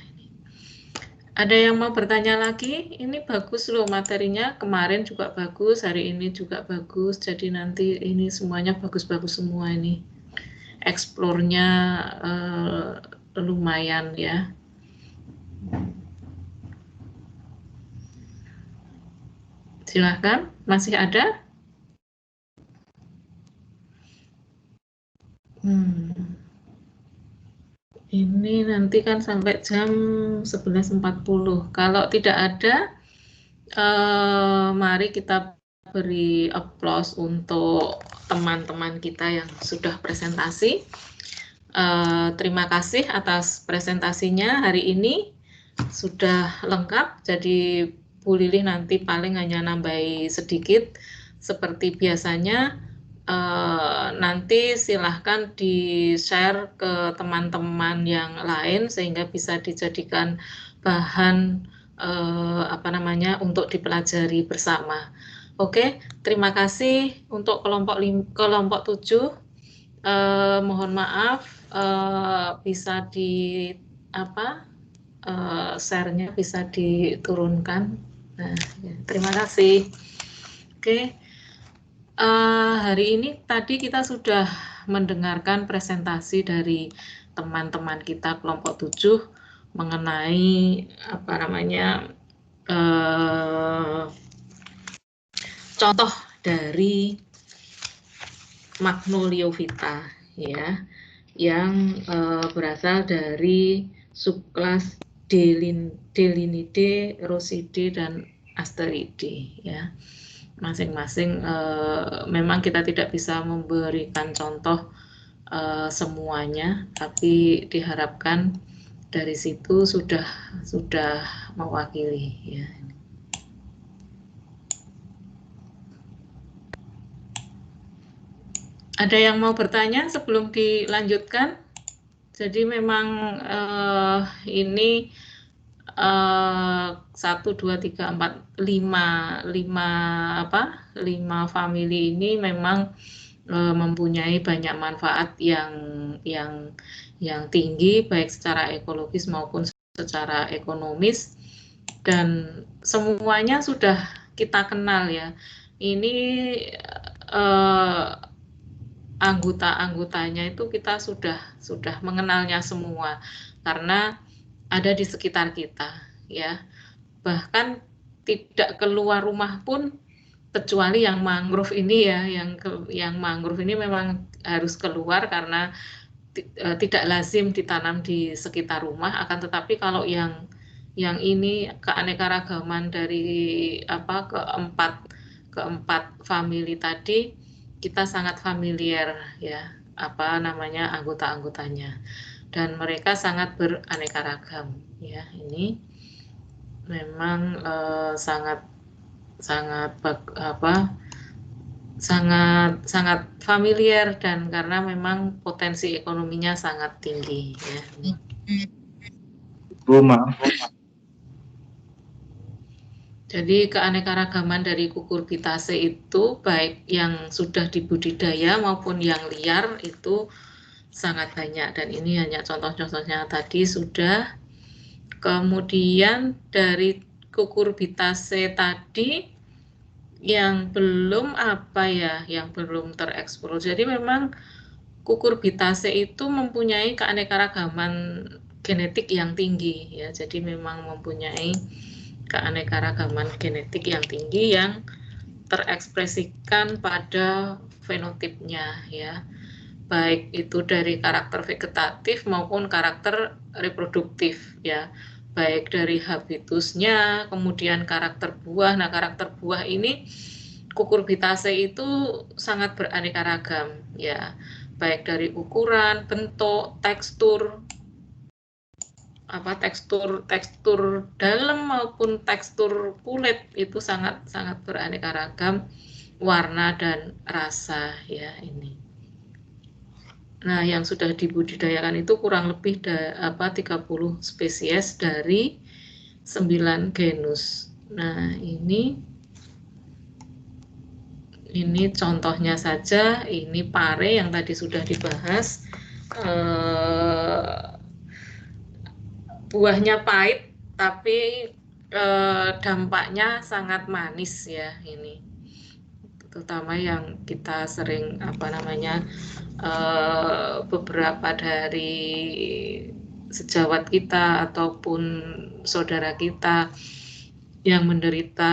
Ada yang mau bertanya lagi? Ini bagus loh materinya, kemarin juga bagus, hari ini juga bagus, jadi nanti ini semuanya bagus-bagus semua ini. Eksplornya lumayan ya. Silahkan, masih ada? Ini nanti kan sampai jam 11.40. Kalau tidak ada, mari kita beri aplaus untuk teman-teman kita yang sudah presentasi. Terima kasih atas presentasinya hari ini. Sudah lengkap, jadi Bu Lilih nanti paling hanya nambahi sedikit. Seperti biasanya, nanti silahkan di-share ke teman-teman yang lain sehingga bisa dijadikan bahan untuk dipelajari bersama. Oke, terima kasih untuk kelompok 7. Mohon maaf bisa di share-nya bisa diturunkan. Nah, ya, terima kasih. Oke. Hari ini tadi kita sudah mendengarkan presentasi dari teman-teman kita kelompok 7 mengenai apa namanya contoh dari Magnoliovita ya, yang berasal dari subkelas Delinidae, Rosidae, dan Asteridae ya. Masing-masing memang kita tidak bisa memberikan contoh semuanya, tapi diharapkan dari situ sudah mewakili ya. Ada yang mau bertanya sebelum dilanjutkan? Jadi memang ini 1, 2, 3, 4, 5 family ini memang mempunyai banyak manfaat yang tinggi baik secara ekologis maupun secara ekonomis, dan semuanya sudah kita kenal ya. Ini anggota-anggotanya itu kita sudah mengenalnya semua karena ada di sekitar kita ya. Bahkan tidak keluar rumah pun kecuali yang mangrove ini ya, yang mangrove ini memang harus keluar karena tidak lazim ditanam di sekitar rumah. Akan tetapi kalau yang ini keanekaragaman dari keempat family tadi kita sangat familiar ya, anggota-anggotanya, dan mereka sangat beraneka ragam ya. Ini memang sangat familiar, dan karena memang potensi ekonominya sangat tinggi ya. Bu, maaf. Jadi keanekaragaman dari Cucurbitaceae itu baik yang sudah dibudidaya maupun yang liar itu sangat banyak, dan ini hanya contoh-contohnya tadi sudah. Kemudian dari Cucurbitaceae tadi yang belum tereksplor. Jadi memang Cucurbitaceae itu mempunyai keanekaragaman genetik yang tinggi ya. Jadi memang mempunyai keanekaragaman genetik yang tinggi yang terekspresikan pada fenotipnya ya, baik itu dari karakter vegetatif maupun karakter reproduktif ya, baik dari habitusnya, kemudian karakter buah. Nah, karakter buah ini Cucurbitaceae itu sangat beraneka ragam ya, baik dari ukuran, bentuk, tekstur dalam maupun tekstur kulit itu sangat beraneka ragam, warna dan rasa ya ini. Nah, yang sudah dibudidayakan itu kurang lebih 30 spesies dari 9 genus. Nah, ini contohnya saja, ini pare yang tadi sudah dibahas. Buahnya pahit tapi dampaknya sangat manis ya ini, terutama yang kita sering beberapa dari sejawat kita ataupun saudara kita yang menderita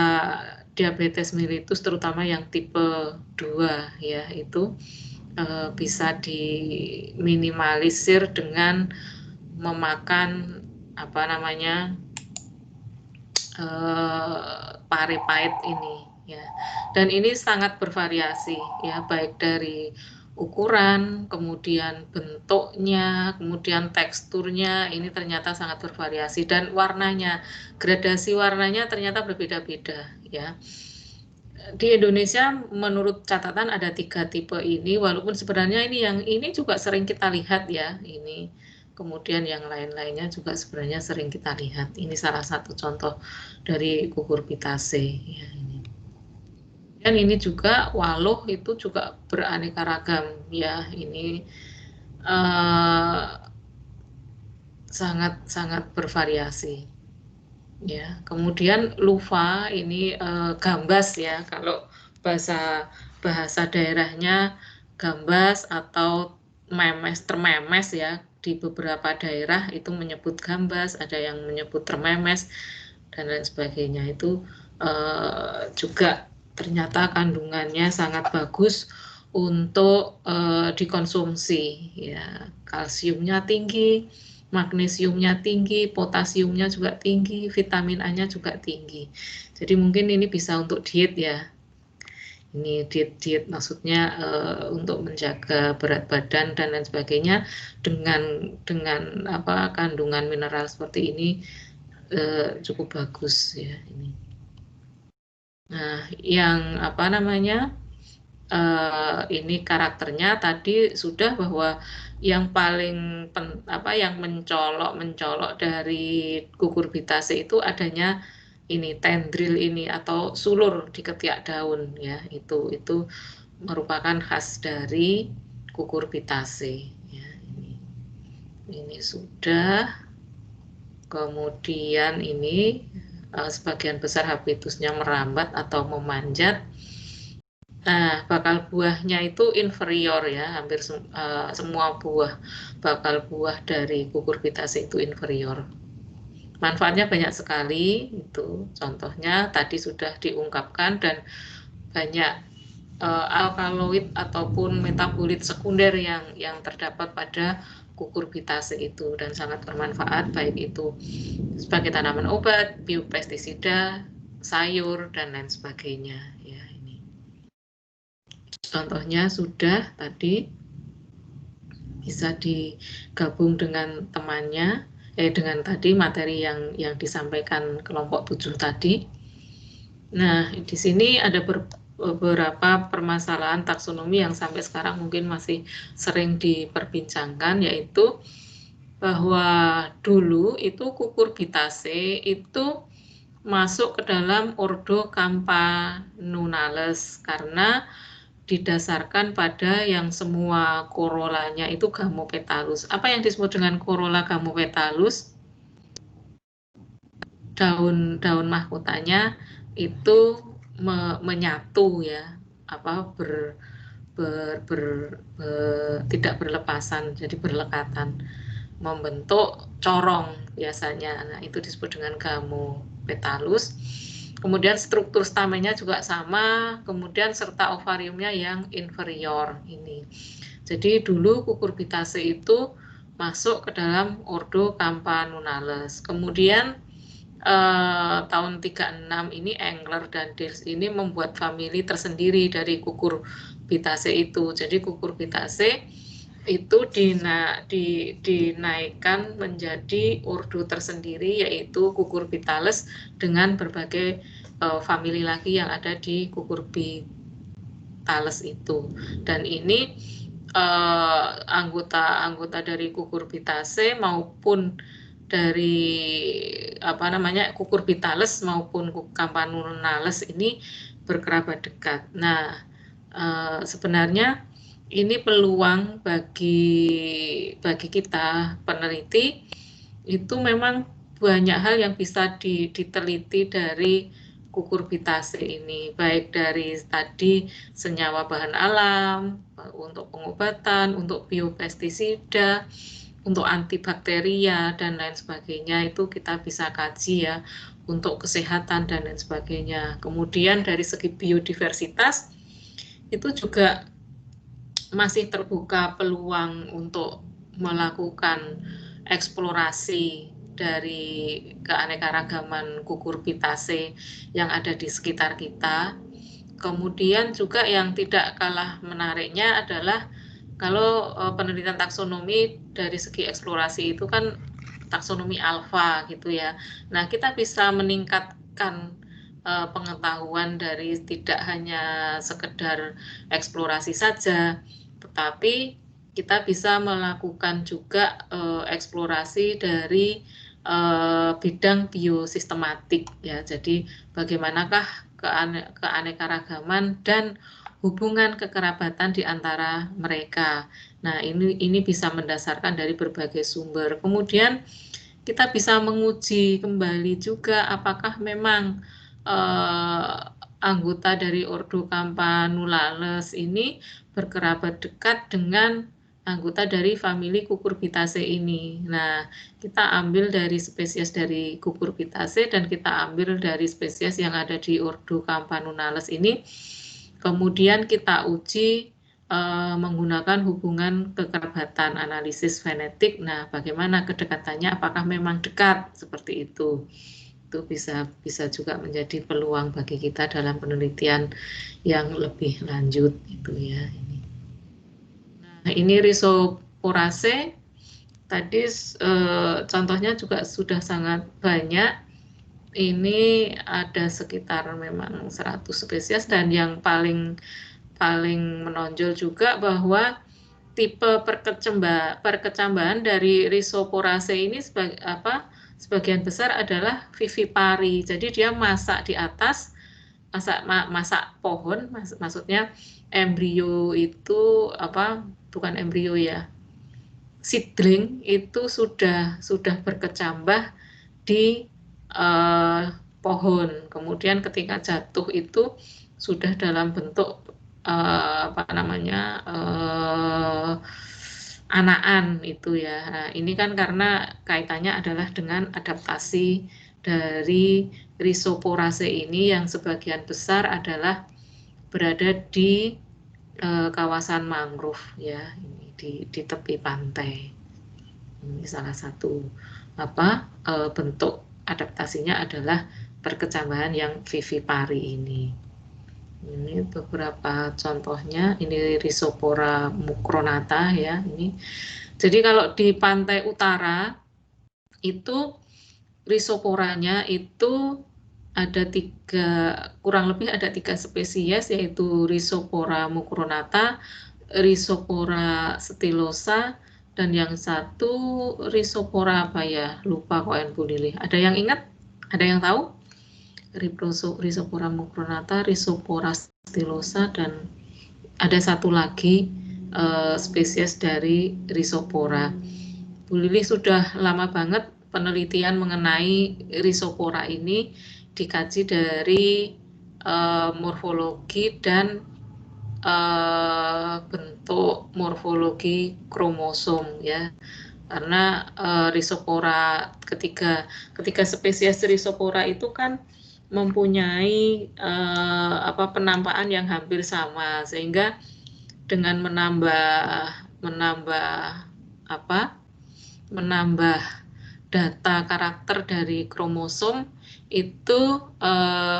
diabetes mellitus, terutama yang tipe 2 ya, itu bisa diminimalisir dengan memakan pare pahit ini ya. Dan ini sangat bervariasi ya, baik dari ukuran, kemudian bentuknya, kemudian teksturnya, ini ternyata sangat bervariasi, dan warnanya, gradasi warnanya ternyata berbeda-beda ya. Di Indonesia menurut catatan ada 3 tipe ini, walaupun sebenarnya ini juga sering kita lihat ya ini. Kemudian yang lain-lainnya juga sebenarnya sering kita lihat. Ini salah satu contoh dari Cucurbitaceae ya ini. Dan ini juga waluh itu juga beraneka ragam ya, ini sangat bervariasi ya. Kemudian luva ini gambas ya, kalau bahasa bahasa daerahnya gambas atau memes, termemes ya. Di beberapa daerah itu menyebut gambas, ada yang menyebut termemes dan lain sebagainya. Itu juga ternyata kandungannya sangat bagus untuk dikonsumsi ya. Kalsiumnya tinggi, magnesiumnya tinggi, potasiumnya juga tinggi, vitamin A-nya juga tinggi. Jadi mungkin ini bisa untuk diet ya. Ini diet maksudnya untuk menjaga berat badan dan lain sebagainya dengan apa kandungan mineral seperti ini cukup bagus ya ini. Nah, yang apa namanya? Ini karakternya tadi sudah bahwa yang paling yang mencolok dari kukurbitase itu adanya ini tendril ini atau sulur di ketiak daun ya, itu merupakan khas dari kukurbitase ya. Ini sudah, kemudian ini sebagian besar habitusnya merambat atau memanjat. Nah, bakal buahnya itu inferior ya, hampir semua bakal buah dari kukurbitase itu inferior. Manfaatnya banyak sekali, itu contohnya tadi sudah diungkapkan, dan banyak alkaloid ataupun metabolit sekunder yang terdapat pada kukurbitase itu dan sangat bermanfaat, baik itu sebagai tanaman obat, biopestisida, sayur dan lain sebagainya ya. Contohnya sudah tadi, bisa digabung dengan temannya, dengan tadi materi yang disampaikan kelompok 7 tadi. Nah, di sini ada beberapa permasalahan taksonomi yang sampai sekarang mungkin masih sering diperbincangkan, yaitu bahwa dulu itu kukurbitase itu masuk ke dalam ordo Campanulales karena didasarkan pada yang semua korolanya itu Gamopetalus. Apa yang disebut dengan korola Gamopetalus? Daun mahkotanya itu menyatu ya, tidak berlepasan, jadi berlekatan, membentuk corong biasanya. Nah, itu disebut dengan Gamopetalus. Kemudian struktur stamennya juga sama, kemudian serta ovariumnya yang inferior ini. Jadi dulu kukurbitase itu masuk ke dalam ordo Campanulales. Kemudian tahun 36 ini Engler dan Diels ini membuat famili tersendiri dari kukurbitase itu. Jadi kukurbitase itu dinaikkan menjadi ordo tersendiri, yaitu Cucurbitales dengan berbagai famili lagi yang ada di Cucurbitales itu. Dan ini anggota dari Cucurbitase maupun dari Cucurbitales maupun Campanulales ini berkerabat dekat. Nah, sebenarnya ini peluang bagi kita peneliti itu memang banyak hal yang bisa diteliti dari kukurbitase ini, baik dari tadi senyawa bahan alam, untuk pengobatan, untuk biopestisida, untuk antibakteria dan lain sebagainya, itu kita bisa kaji ya, untuk kesehatan dan lain sebagainya. Kemudian dari segi biodiversitas itu juga masih terbuka peluang untuk melakukan eksplorasi dari keanekaragaman kukurbitase yang ada di sekitar kita. Kemudian juga yang tidak kalah menariknya adalah kalau penelitian taksonomi dari segi eksplorasi itu kan taksonomi alfa gitu ya. Nah, kita bisa meningkatkan pengetahuan dari tidak hanya sekedar eksplorasi saja, tetapi kita bisa melakukan juga eksplorasi dari bidang biosistematik ya. Jadi bagaimanakah keanekaragaman dan hubungan kekerabatan di antara mereka. Nah, ini bisa mendasarkan dari berbagai sumber. Kemudian kita bisa menguji kembali juga apakah memang anggota dari ordo Campanulales ini berkerabat dekat dengan anggota dari famili Cucurbitaceae ini. Nah, kita ambil dari spesies dari Cucurbitaceae dan kita ambil dari spesies yang ada di ordo Campanulales ini. Kemudian kita uji menggunakan hubungan kekerabatan analisis genetik. Nah, bagaimana kedekatannya? Apakah memang dekat seperti itu? Itu bisa juga menjadi peluang bagi kita dalam penelitian yang lebih lanjut itu ya. Nah, ini Rhizoporaceae. Tadi contohnya juga sudah sangat banyak. Ini ada sekitar memang 100 spesies dan yang paling menonjol juga bahwa tipe perkecambahan dari Rhizoporaceae ini sebagian besar adalah vivipari. Jadi dia masak di atas, masak pohon, maksudnya embrio itu bukan embrio ya, seedling itu sudah berkecambah di pohon. Kemudian ketika jatuh itu sudah dalam bentuk anaan itu ya. Nah, ini kan karena kaitannya adalah dengan adaptasi dari Rhizoporaceae ini yang sebagian besar adalah berada di kawasan mangrove ya, ini di tepi pantai. Ini salah satu bentuk adaptasinya adalah perkecambahan yang vivipari ini. Ini beberapa contohnya. Ini Rhizopora mucronata ya. Ini. Jadi kalau di pantai utara itu Rhizoporanya itu ada kurang lebih ada 3 spesies, yaitu Rhizopora mucronata, Rhizopora stylosa, dan yang satu Rhizopora apa ya? Lupa kok Bu Lili. Ada yang ingat? Ada yang tahu? Rhizopora mucronata, Rhizopora stylosa, dan ada satu lagi spesies dari Rhizopora. Bu Lili sudah lama banget penelitian mengenai Rhizopora ini, dikaji dari morfologi dan bentuk morfologi kromosom ya. Karena Rhizopora ketiga spesies Rhizopora itu kan mempunyai penampakan yang hampir sama, sehingga dengan menambah data karakter dari kromosom itu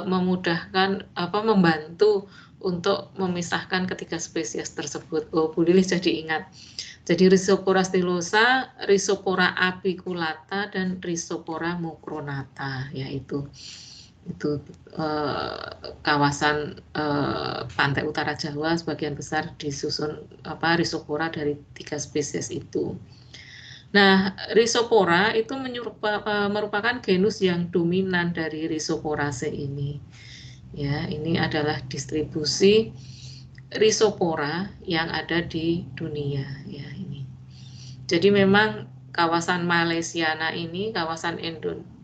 memudahkan membantu untuk memisahkan ketiga spesies tersebut. Bu Lili jadi ingat. Jadi Rhizopora stylosa, Rhizopora apiculata, dan Rhizopora mucronata, yaitu kawasan pantai utara Jawa sebagian besar disusun Rhizopora dari 3 spesies itu. Nah, Rhizopora itu merupakan genus yang dominan dari Rhizoporaceae ini. Ya, ini adalah distribusi Rhizopora yang ada di dunia ya ini. Jadi memang kawasan Malaysiana ini, kawasan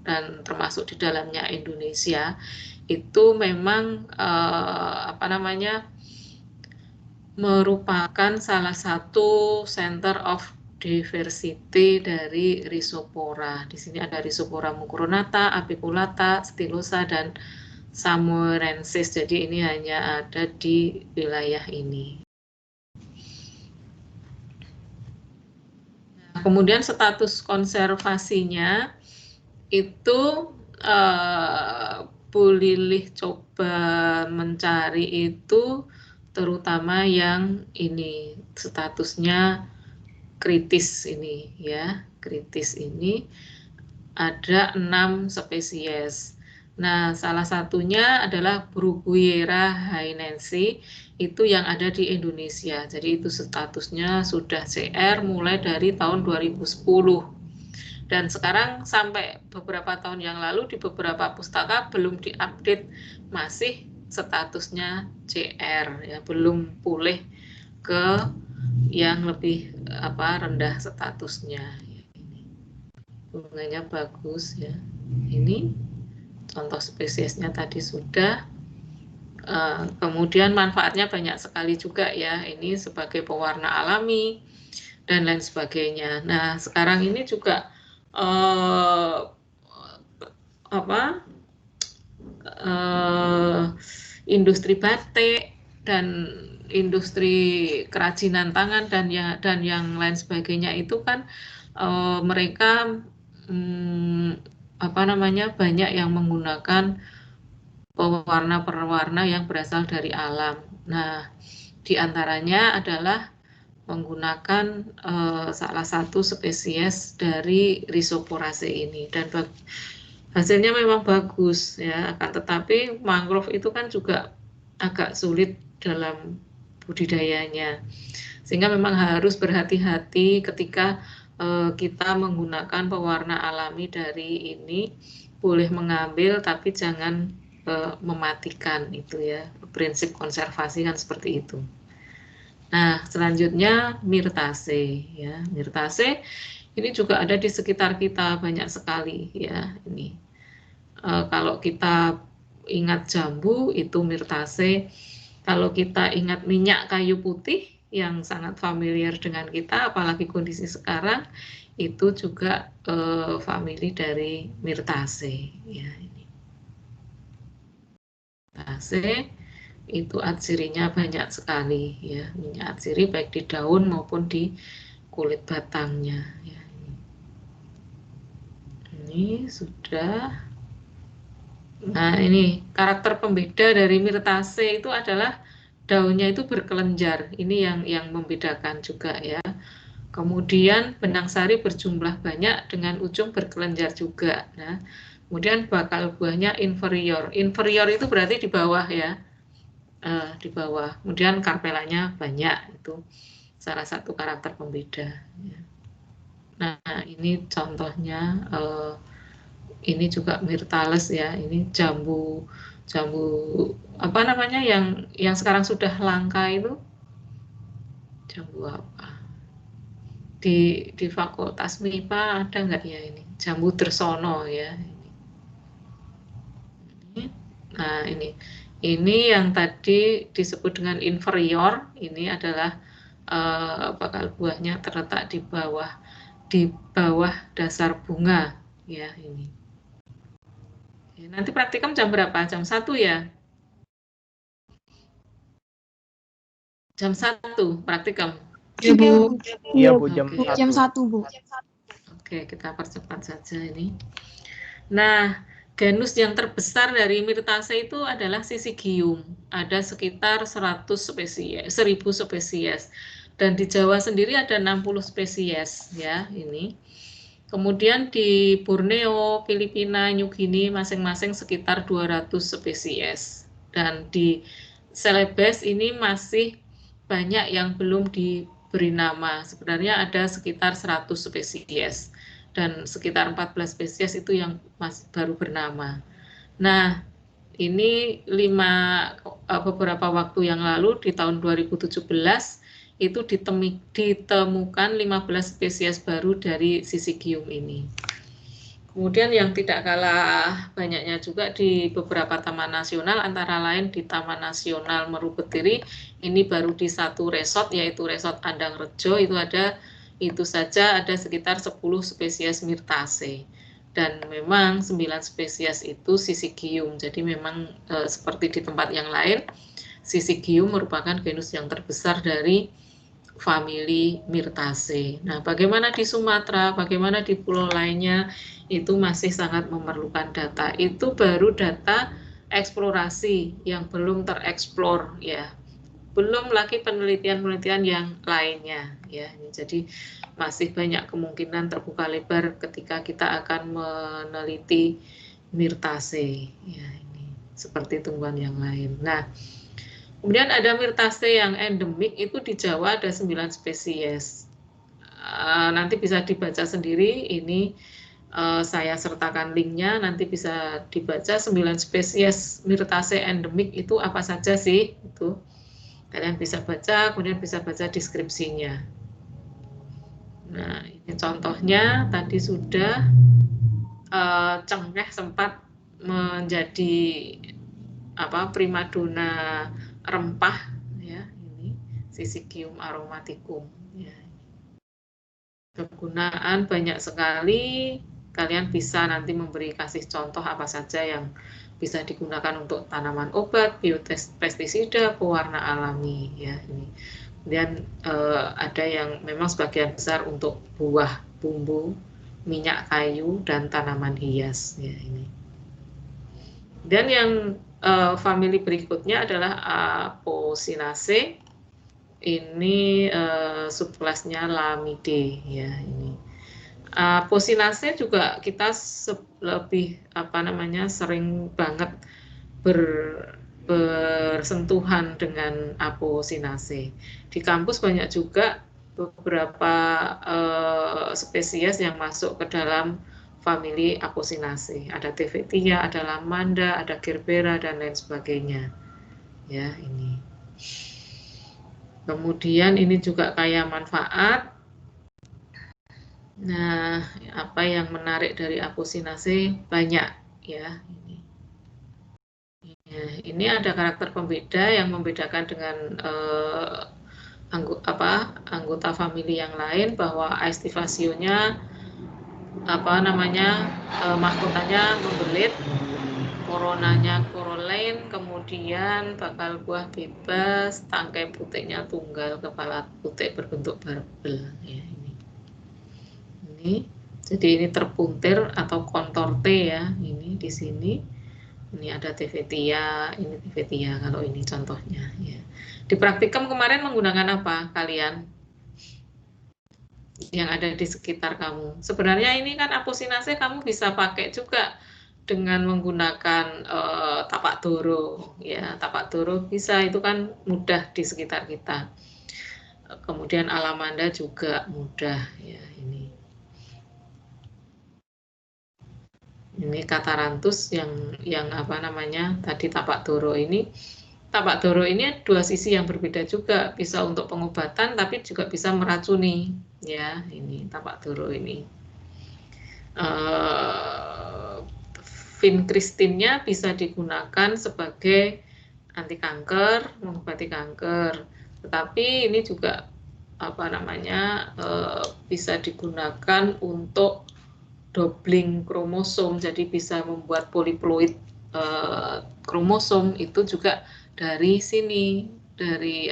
dan termasuk di dalamnya Indonesia itu memang merupakan salah satu center of diversity dari Rhizopora. Di sini ada Rhizopora mucronata, apiculata, stylosa, dan samurensis. Jadi ini hanya ada di wilayah ini. Nah, kemudian status konservasinya itu Bu Lilih coba mencari itu terutama yang ini statusnya kritis ini ya. Kritis ini ada 6 spesies. Nah, salah satunya adalah Bruguiera hainensis, itu yang ada di Indonesia. Jadi itu statusnya sudah CR mulai dari tahun 2010. Dan sekarang sampai beberapa tahun yang lalu di beberapa pustaka belum diupdate, masih statusnya CR ya, belum pulih ke yang lebih rendah statusnya. Bunganya bagus ya. Ini contoh spesiesnya tadi sudah. Kemudian manfaatnya banyak sekali juga ya, ini sebagai pewarna alami dan lain sebagainya. Nah, sekarang ini juga industri batik dan industri kerajinan tangan dan yang lain sebagainya itu kan mereka banyak yang menggunakan pewarna-pewarna yang berasal dari alam. Nah, diantaranya adalah menggunakan salah satu spesies dari Rhizoporaceae ini, dan hasilnya memang bagus ya, akan tetapi mangrove itu kan juga agak sulit dalam budidayanya, sehingga memang harus berhati-hati ketika kita menggunakan pewarna alami dari ini. Boleh mengambil tapi jangan mematikan, itu ya, prinsip konservasi kan seperti itu. Nah, selanjutnya Myrtaceae ya. Myrtaceae ini juga ada di sekitar kita banyak sekali ya. Ini kalau kita ingat jambu itu Myrtaceae. Kalau kita ingat minyak kayu putih yang sangat familiar dengan kita, apalagi kondisi sekarang, itu juga famili dari Myrtaceae ya. Ini Myrtaceae itu atsirinya banyak sekali ya, minyak atsiri baik di daun maupun di kulit batangnya ya. Ini sudah. Nah, ini karakter pembeda dari Myrtaceae itu adalah daunnya itu berkelenjar. Ini yang membedakan juga ya. Kemudian benang sari berjumlah banyak dengan ujung berkelenjar juga. Nah, kemudian bakal buahnya inferior. Inferior itu berarti di bawah ya. Di bawah. Kemudian karpelanya banyak, itu salah satu karakter pembeda. Nah, ini contohnya, ini juga Myrtales ya. Ini jambu apa namanya yang sekarang sudah langka itu, jambu apa? Di Fakultas MIPA ada nggak ya ini? Jambu Dersono ya. Nah, ini yang tadi disebut dengan inferior, ini adalah bakal buahnya terletak di bawah dasar bunga ya ini. Nanti praktikum jam berapa? Jam 1 ya? Jam 1 praktikum. Iya, Bu. Iya, Bu, jam 1, Bu. Oke, kita percepat saja ini. Nah, genus yang terbesar dari Myrtaceae itu adalah Syzygium. Ada sekitar 1000 spesies. Dan di Jawa sendiri ada 60 spesies ya ini. Kemudian di Borneo, Filipina, New Guinea masing-masing sekitar 200 spesies. Dan di Celebes ini masih banyak yang belum diberi nama. Sebenarnya ada sekitar 100 spesies. Dan sekitar 14 spesies itu yang baru bernama. Nah, ini beberapa waktu yang lalu di tahun 2017 itu ditemukan 15 spesies baru dari Syzygium ini. Kemudian yang tidak kalah banyaknya juga di beberapa taman nasional, antara lain di Taman Nasional Meru Betiri, ini baru di satu resort, yaitu Resort Andang Rejo, itu saja ada sekitar 10 spesies Myrtaceae. Dan memang 9 spesies itu Syzygium. Jadi memang seperti di tempat yang lain, Syzygium merupakan genus yang terbesar dari famili Myrtaceae. Nah, bagaimana di Sumatera, bagaimana di pulau lainnya, itu masih sangat memerlukan data. Itu baru data eksplorasi yang belum tereksplor ya. Belum lagi penelitian-penelitian yang lainnya ya. Jadi masih banyak kemungkinan terbuka lebar ketika kita akan meneliti Myrtaceae ya, ini seperti tumbuhan yang lain. Nah, kemudian ada Myrtaceae yang endemik, itu di Jawa ada 9 spesies. Nanti bisa dibaca sendiri, ini saya sertakan linknya, nanti bisa dibaca 9 spesies Myrtaceae endemik itu apa saja sih, itu kalian bisa baca, kemudian bisa baca deskripsinya. Nah, ini contohnya tadi sudah cengkeh sempat menjadi primadona rempah ya, ini Syzygium aromaticum ya. Kegunaan banyak sekali, kalian bisa nanti memberi kasih contoh apa saja yang bisa digunakan untuk tanaman obat, biopestisida, pewarna alami ya ini. Kemudian ada yang memang sebagian besar untuk buah, bumbu, minyak kayu dan tanaman hias ya ini. Dan yang famili berikutnya adalah Apocynaceae. Ini subkelasnya Lamidae ya ini. Apocynaceae juga kita lebih sering banget bersentuhan dengan Apocynaceae. Di kampus banyak juga beberapa spesies yang masuk ke dalam famili Apocynaceae. Ada Tevetia, ada Lamanda, ada Gerbera dan lain sebagainya. Ya, ini. Kemudian ini juga kaya manfaat. Nah, apa yang menarik dari Apocynaceae banyak ya. Ini ada karakter pembeda yang membedakan dengan anggota famili yang lain, bahwa aestivasionya mahkotanya membelit, koronanya korolen, kemudian bakal buah bebas, tangkai putiknya tunggal, kepala putik berbentuk barbel ya ini. Jadi ini terpuntir atau kontorte ya, ini di sini. Ini ada Tevetia, ini Tevetia kalau ini contohnya ya. Di praktikum kemarin menggunakan apa kalian? Yang ada di sekitar kamu. Sebenarnya ini kan Apocynaceae kamu bisa pakai juga dengan menggunakan tapak doro ya. Tapak doro bisa, itu kan mudah di sekitar kita. Kemudian Alamanda juga mudah ya ini. Ini Catharanthus yang tadi tapak doro ini. Tapak doro ini dua sisi yang berbeda juga, bisa untuk pengobatan tapi juga bisa meracuni ya, ini tapak doro ini. Vincristinnya bisa digunakan sebagai anti kanker, mengobati kanker. Tetapi ini juga bisa digunakan untuk doubling kromosom, jadi bisa membuat poliploid kromosom, itu juga dari sini, dari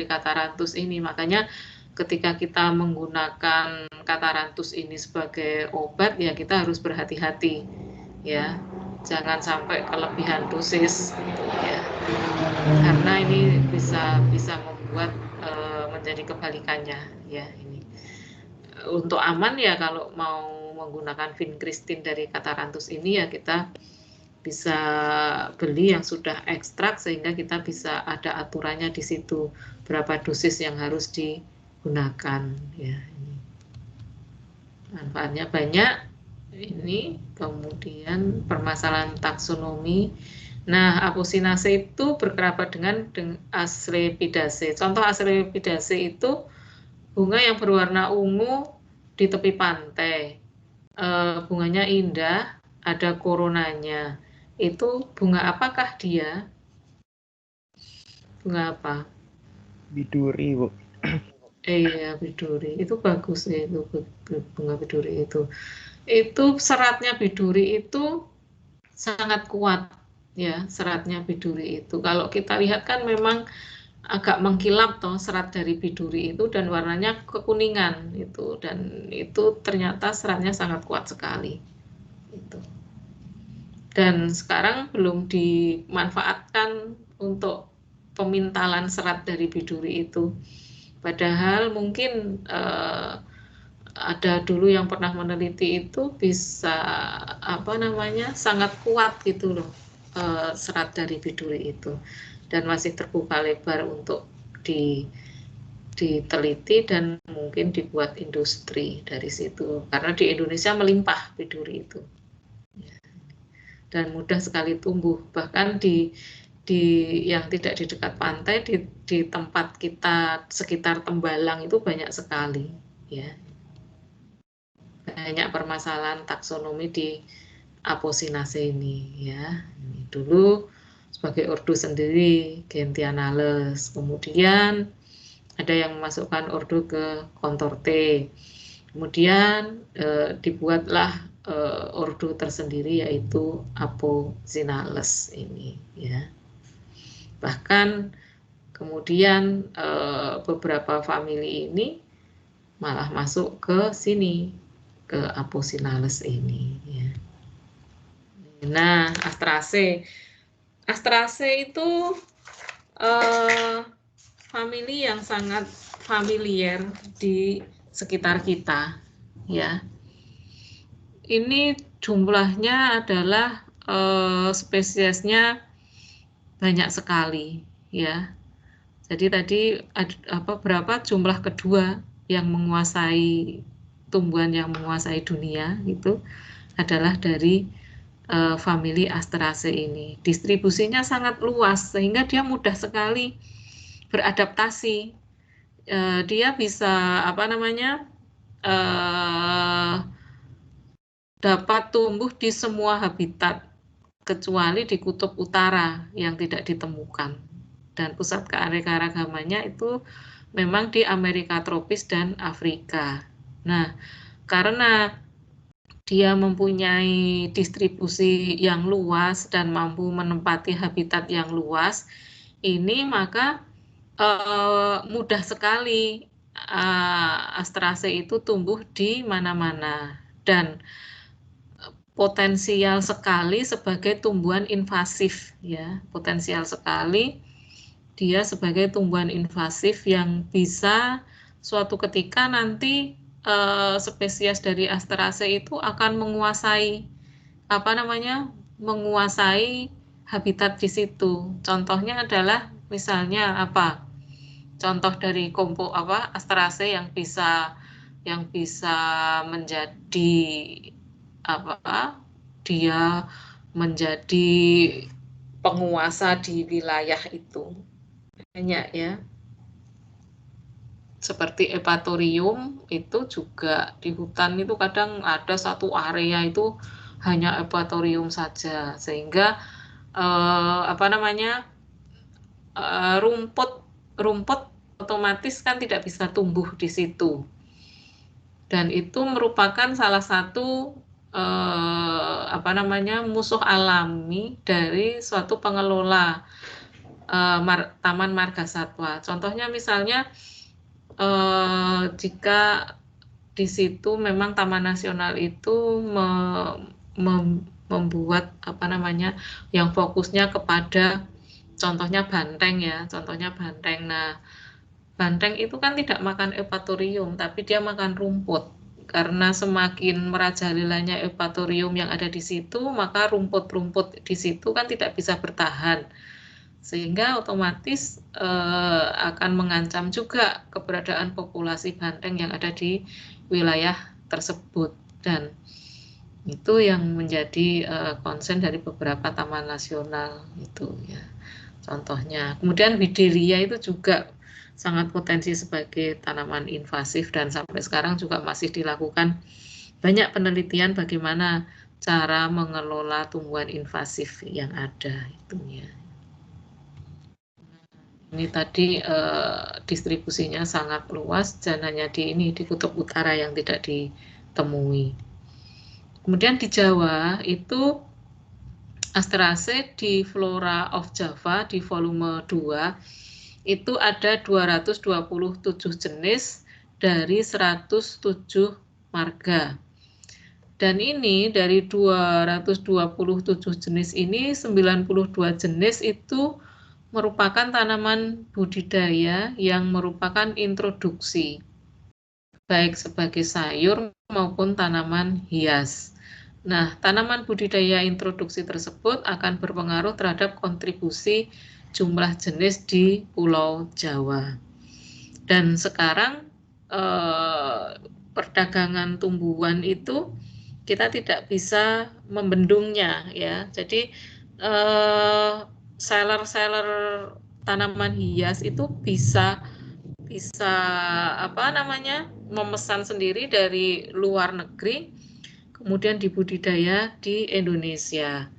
Catharanthus ini. Makanya ketika kita menggunakan Catharanthus ini sebagai obat ya, kita harus berhati-hati ya, jangan sampai kelebihan dosis ya, karena ini bisa membuat menjadi kebalikannya ya ini. Untuk aman ya, kalau mau menggunakan vincristin dari Catharanthus ini ya, kita bisa beli yang sudah ekstrak, sehingga kita bisa ada aturannya di situ berapa dosis yang harus digunakan ya. Ini manfaatnya banyak ini. Kemudian permasalahan taksonomi. Nah, Apocynaceae itu berkerabat dengan Asclepidaceae. Contoh Asclepidaceae itu bunga yang berwarna ungu di tepi pantai. Bunganya indah, ada koronanya. Itu bunga apakah dia? Bunga apa? Biduri, Bu. Iya, biduri. Itu bagus ya, itu bunga biduri itu. Itu seratnya biduri itu sangat kuat ya, seratnya biduri itu. Kalau kita lihat kan memang agak mengkilap toh serat dari biduri itu, dan warnanya kekuningan itu, dan itu ternyata seratnya sangat kuat sekali itu. Dan sekarang belum dimanfaatkan untuk pemintalan serat dari biduri itu, padahal mungkin ada dulu yang pernah meneliti itu bisa sangat kuat gitu loh serat dari biduri itu, dan masih terbuka lebar untuk diteliti dan mungkin dibuat industri dari situ, karena di Indonesia melimpah biduri itu dan mudah sekali tumbuh. Bahkan di yang tidak di dekat pantai, di tempat kita sekitar Tembalang itu banyak sekali ya. Banyak permasalahan taksonomi di Apocynaceae ini ya. Ini dulu sebagai ordo sendiri, Gentianales. Kemudian ada yang memasukkan ordo ke Contortae. Kemudian dibuatlah ordo tersendiri yaitu Apocynalis ini ya. Bahkan kemudian beberapa famili ini malah masuk ke sini, ke Apocynalis ini ya. Nah, Astraceae itu famili yang sangat familiar di sekitar kita ya. Ini jumlahnya adalah spesiesnya banyak sekali ya. Jadi tadi berapa jumlah kedua yang menguasai tumbuhan yang menguasai dunia itu adalah dari famili Astraceae ini. Distribusinya sangat luas sehingga dia mudah sekali beradaptasi. Dia bisa dapat tumbuh di semua habitat kecuali di kutub utara yang tidak ditemukan. Dan pusat keanekaragamannya itu memang di Amerika tropis dan Afrika. Nah, karena dia mempunyai distribusi yang luas dan mampu menempati habitat yang luas, ini maka mudah sekali Astraceae itu tumbuh di mana-mana dan potensial sekali sebagai tumbuhan invasif ya, potensial sekali dia sebagai tumbuhan invasif yang bisa suatu ketika nanti spesies dari Astraceae itu akan menguasai menguasai habitat di situ. Contohnya adalah misalnya contoh dari Astraceae yang bisa menjadi dia menjadi penguasa di wilayah itu banyak ya, seperti Epatorium itu juga di hutan itu kadang ada satu area itu hanya Epatorium saja sehingga rumput otomatis kan tidak bisa tumbuh di situ. Dan itu merupakan salah satu musuh alami dari suatu pengelola Taman Marga Satwa. Contohnya misalnya jika di situ memang Taman Nasional itu membuat yang fokusnya kepada contohnya banteng ya, Nah, banteng itu kan tidak makan Epatorium, tapi dia makan rumput. Karena semakin merajalelanya Epatorium yang ada di situ, maka rumput-rumput di situ kan tidak bisa bertahan. Sehingga otomatis akan mengancam juga keberadaan populasi banteng yang ada di wilayah tersebut. Dan itu yang menjadi concern dari beberapa taman nasional itu ya. Contohnya. Kemudian Widelia itu juga sangat potensi sebagai tanaman invasif dan sampai sekarang juga masih dilakukan banyak penelitian bagaimana cara mengelola tumbuhan invasif yang ada itu ya. Ini tadi distribusinya sangat luas dan hanya di kutub utara yang tidak ditemui. Kemudian di Jawa itu Astraceae di Flora of Java di volume 2 itu ada 227 jenis dari 107 marga. Dan ini dari 227 jenis ini 92 jenis itu merupakan tanaman budidaya yang merupakan introduksi, baik sebagai sayur maupun tanaman hias. Nah, tanaman budidaya introduksi tersebut akan berpengaruh terhadap kontribusi jumlah jenis di Pulau Jawa. Dan sekarang perdagangan tumbuhan itu kita tidak bisa membendungnya ya. Jadi seller-seller tanaman hias itu bisa memesan sendiri dari luar negeri kemudian dibudidaya di Indonesia.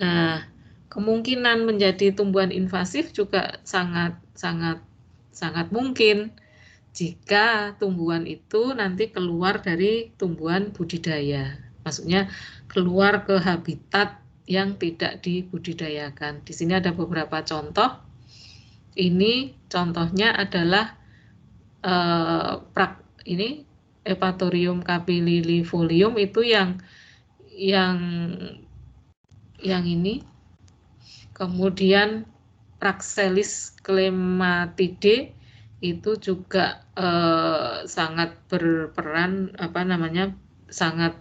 Nah, kemungkinan menjadi tumbuhan invasif juga sangat mungkin jika tumbuhan itu nanti keluar dari tumbuhan budidaya. Maksudnya keluar ke habitat yang tidak dibudidayakan. Di sini ada beberapa contoh. Ini contohnya adalah ini Hepatorium capillifolium itu yang ini. Kemudian Praxelis clematide itu juga sangat berperan sangat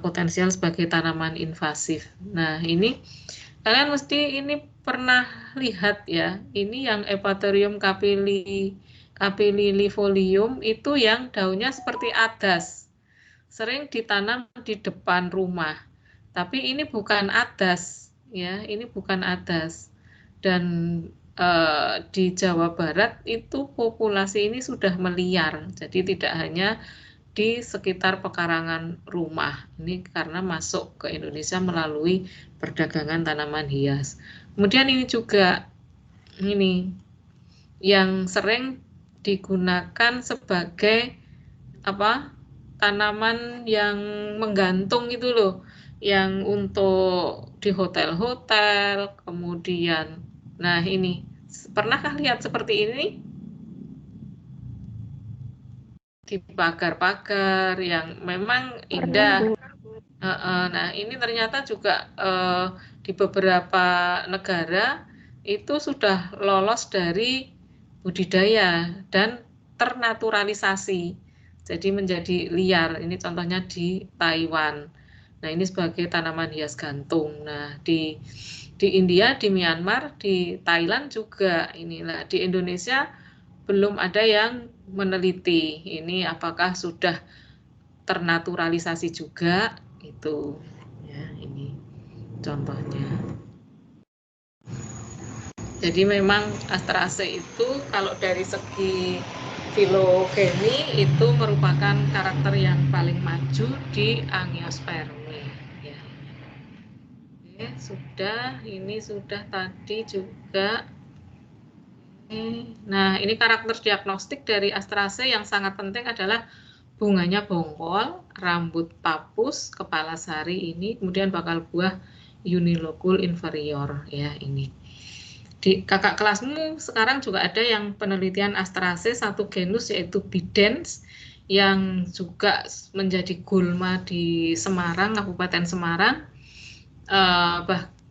potensial sebagai tanaman invasif. Nah, ini kalian mesti ini pernah lihat ya. Ini yang Hepatorium capillifolium itu yang daunnya seperti adas. Sering ditanam di depan rumah. Tapi ini bukan adas ya, ini bukan adas. Dan di Jawa Barat itu populasi ini sudah meliar. Jadi tidak hanya di sekitar pekarangan rumah. Ini karena masuk ke Indonesia melalui perdagangan tanaman hias. Kemudian ini juga ini yang sering digunakan sebagai tanaman yang menggantung itu loh, yang untuk di hotel-hotel, kemudian nah ini pernahkah lihat seperti ini? Di pagar-pagar yang memang indah. Nah, ini ternyata juga di beberapa negara itu sudah lolos dari budidaya dan ternaturalisasi. Jadi menjadi liar. Ini contohnya di Taiwan. Nah, ini sebagai tanaman hias gantung. Nah, di India, di Myanmar, di Thailand juga inilah. Di Indonesia belum ada yang meneliti ini apakah sudah ternaturalisasi juga itu ya, ini contohnya. Jadi memang Asteraceae itu kalau dari segi filogeni itu merupakan karakter yang paling maju di Angiospermae ya. Oke, sudah, ini sudah tadi juga. Nah, ini karakter diagnostik dari Asteraceae yang sangat penting adalah bunganya bongkol, rambut papus, kepala sari ini, kemudian bakal buah unilocule inferior ya ini. Di kakak kelasmu sekarang juga ada yang penelitian Asteraceae satu genus yaitu Bidens yang juga menjadi gulma di Semarang, Kabupaten Semarang.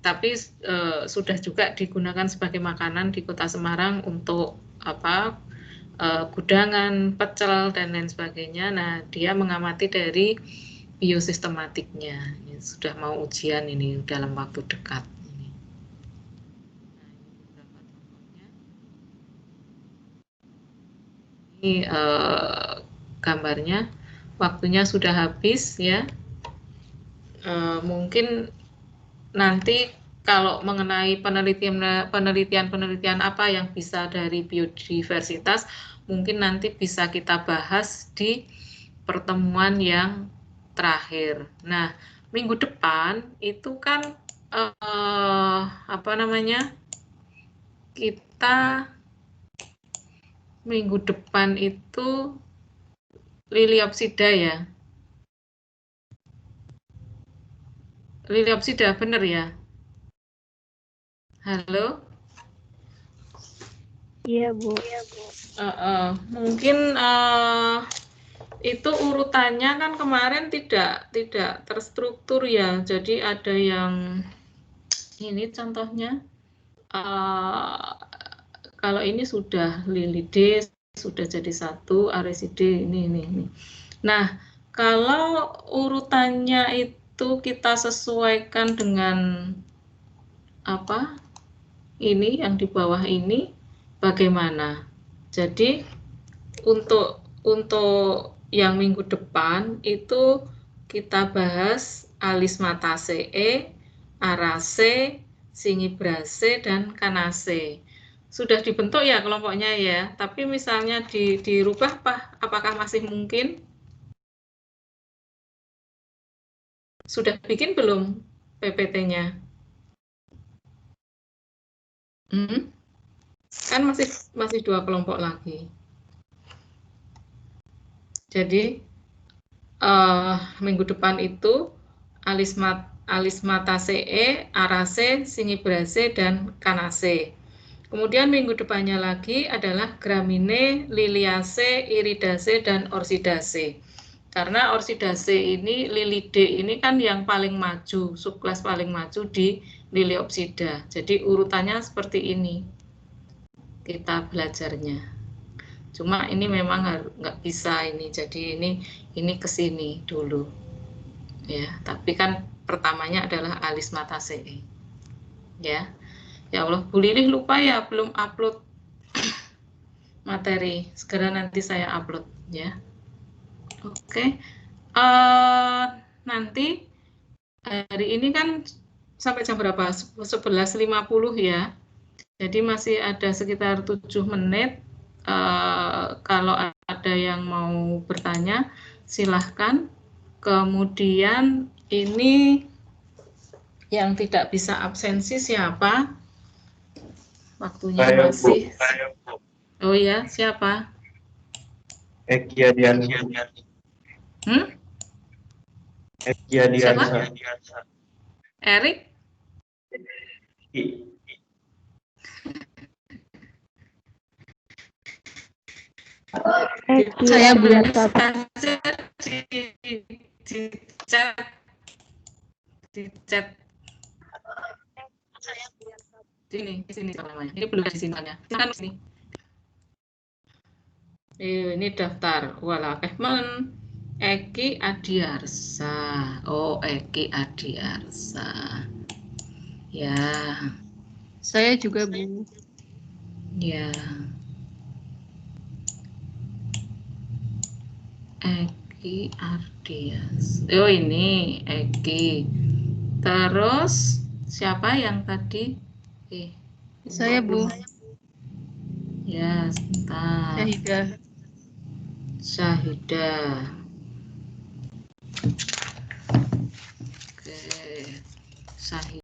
Tapi sudah juga digunakan sebagai makanan di Kota Semarang untuk gudangan, pecel, dan lain sebagainya. Nah, dia mengamati dari biosistematiknya. Ini sudah mau ujian ini dalam waktu dekat. Ini gambarnya. Waktunya sudah habis ya. Mungkin nanti kalau mengenai penelitian apa yang bisa dari biodiversitas, mungkin nanti bisa kita bahas di pertemuan yang terakhir. Nah, minggu depan itu kan kita minggu depan itu Liliopsida ya. Liliopsida, bener ya? Halo? Iya, Bu. Mungkin itu urutannya kan kemarin tidak terstruktur ya. Jadi ada yang ini contohnya. Kalau ini sudah Lilides sudah jadi satu, Areside ini. Nah, kalau urutannya itu kita sesuaikan dengan ini yang di bawah ini bagaimana? Jadi untuk yang minggu depan itu kita bahas Alismataceae, Araceae, Singibraceae, dan Canaceae. Sudah dibentuk ya kelompoknya ya, tapi misalnya dirubah apakah masih mungkin? Sudah bikin belum PPT-nya? Kan masih 2 kelompok lagi. Jadi minggu depan itu Alismataceae, Araceae, Cingibraceae, dan Canaceae. Kemudian minggu depannya lagi adalah Gramineae, Liliaceae, Iridaceae, dan Orchidaceae. Karena Orchidaceae ini, Lilidae ini kan yang paling maju, subkelas paling maju di Liliopsida. Jadi urutannya seperti ini kita belajarnya. Cuma ini memang nggak bisa ini, jadi ini ke sini dulu. Ya, tapi kan pertamanya adalah Alismataceae. Ya. Ya Allah, Bu Lilih lupa ya, belum upload materi. Segera nanti saya upload ya. Oke. Nanti hari ini kan sampai jam berapa? 11.50 ya. Jadi masih ada sekitar 7 menit. Kalau ada yang mau bertanya, silahkan. Kemudian ini yang tidak bisa absensi siapa? Waktunya masih. Oh ya, siapa? Eki Adiansa. Eki Adiansa. Erik? Saya di chat. Di sini namanya. Ini belum di sini namanya. Silakan sini. Ini daftar. Walah, Eki Adiarsa. Oh, Eki Adiarsa. Ya. Saya juga, Bu. Ya. Eki Ardias. Oh, ini Eki. Terus siapa yang tadi? Saya, Bu. Ya, sebentar. Syahidah. Oke. Syahidah.